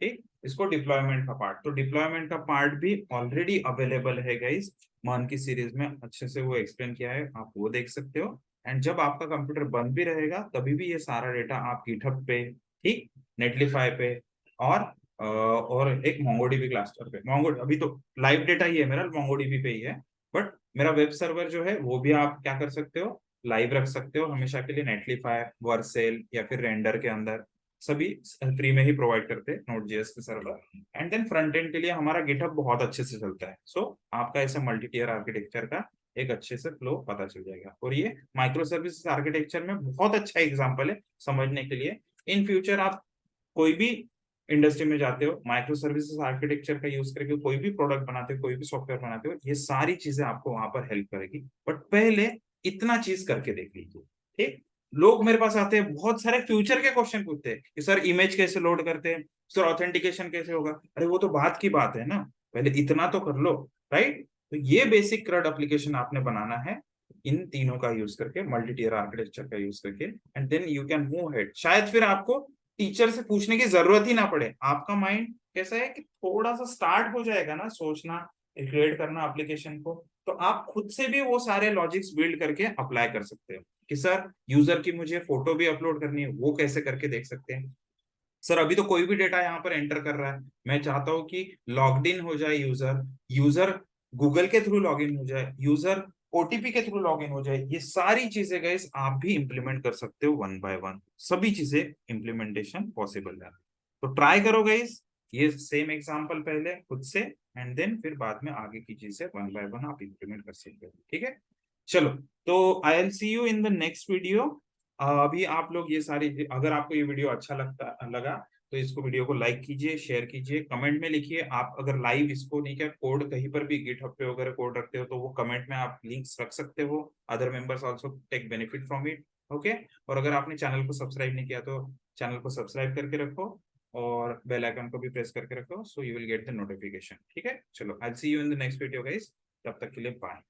ठीक, इसको डिप्लॉयमेंट का पार्ट, तो डिप्लॉयमेंट का पार्ट भी ऑलरेडी अवेलेबल है गाइस, मान की सीरीज में अच्छे से वो एक्सप्लेन किया है, आप वो देख सकते हो। एंड जब आपका कंप्यूटर बंद भी रहेगा तभी भी ये सारा डेटा आप गिटहब पे, ठीक, नेटलीफाई पे, और एक मोंगोडीबी क्लस्टर पे, मोंगो अभी तो लाइव डेटा ही है मेरा मोंगोडीबी पे ही है, बट मेरा वेब सर्वर जो है वो भी आप क्या कर सकते हो, लाइव रख सकते हो हमेशा के लिए, नेटलीफाई, वर्सेल या फिर रेंडर के अंदर, सभी फ्री में ही प्रोवाइड करते हैं नोड जेएस के server. And then front end के लिए हमारा गिटहब बहुत अच्छे से चलता है, सो आपका ऐसा मल्टी टियर आर्किटेक्चर का एक अच्छे से फ्लो पता चल जाएगा। और ये माइक्रो सर्विस आर्किटेक्चर में बहुत अच्छा एग्जांपल है समझने के लिए। इन फ्यूचर आप कोई भी इंडस्ट्री में जाते हो, माइक्रो सर्विसेज आर्किटेक्चर का यूज करके कोई भी प्रोडक्ट बनाते हो, कोई भी सॉफ्टवेयर बनाते हो, ये सारी चीजें आपको वहां पर हेल्प करेगी, बट पहले इतना चीज करके देख लीजिए। ठीक, लोग मेरे पास आते हैं बहुत सारे फ्यूचर के क्वेश्चन पूछते हैं कि सर इमेज कैसे लोड करते हैं, सर ऑथेंटिकेशन कैसे होगा, अरे वो तो बात की बात है ना, पहले इतना तो कर लो। राइट, तो ये बेसिक क्रड एप्लीकेशन आपने बनाना है इन तीनों का यूज करके, मल्टी टियर आर्किटेक्चर का यूज करके, and then you can move ahead. शायद फिर आपको टीचर से पूछने की जरूरत ही ना पड़े, आपका माइंड कैसा है कि थोड़ा सा स्टार्ट हो जाएगा ना सोचना, क्रिएट करना एप्लीकेशन को, तो आप खुद से भी वो सारे लॉजिक्स बिल्ड करके अप्लाई कर सकते हो कि सर यूजर की मुझे फोटो भी अपलोड करनी है, वो कैसे करके देख सकते हैं। सर अभी तो कोई भी डेटा यहाँ पर एंटर कर रहा है, मैं चाहता हूँ कि लॉग्ड इन हो जाए यूजर, यूजर गूगल के थ्रू लॉग इन हो जाए, यूजर ओटीपी के थ्रू लॉग इन हो जाए, ये सारी चीजें गाइस आप भी इंप्लीमेंट कर सकते हो वन बाय वन, सभी चीजें इंप्लीमेंटेशन पॉसिबल है। तो ट्राई करो गाइस, ये सेम एग्जांपल पहले खुद से, एंड देन फिर बाद में आगे की चीजें वन बाय वन आप इंप्लीमेंट कर सकते हो। ठीक है, चलो, तो I will see you in the next video. अभी आप लोग ये सारी, अगर आपको ये वीडियो अच्छा लगा तो इसको वीडियो को लाइक कीजिए, शेयर कीजिए, कमेंट में लिखिए, आप अगर लाइव इसको नहीं क्या कोड कहीं पर भी गिटहब पे वगैरह कोड रखते हो तो वो कमेंट में आप लिंक्स रख सकते हो, other members also take benefit from it. Okay, और अगर आपने चैनल को सब्सक्राइब नहीं किया तो चैनल को सब्सक्राइब करके रखो, और बेल आइकन को भी प्रेस करके रखो, so you will get the notification. ठीक है, चलो, I see you in the next video guys, तब तक के लिए बाय।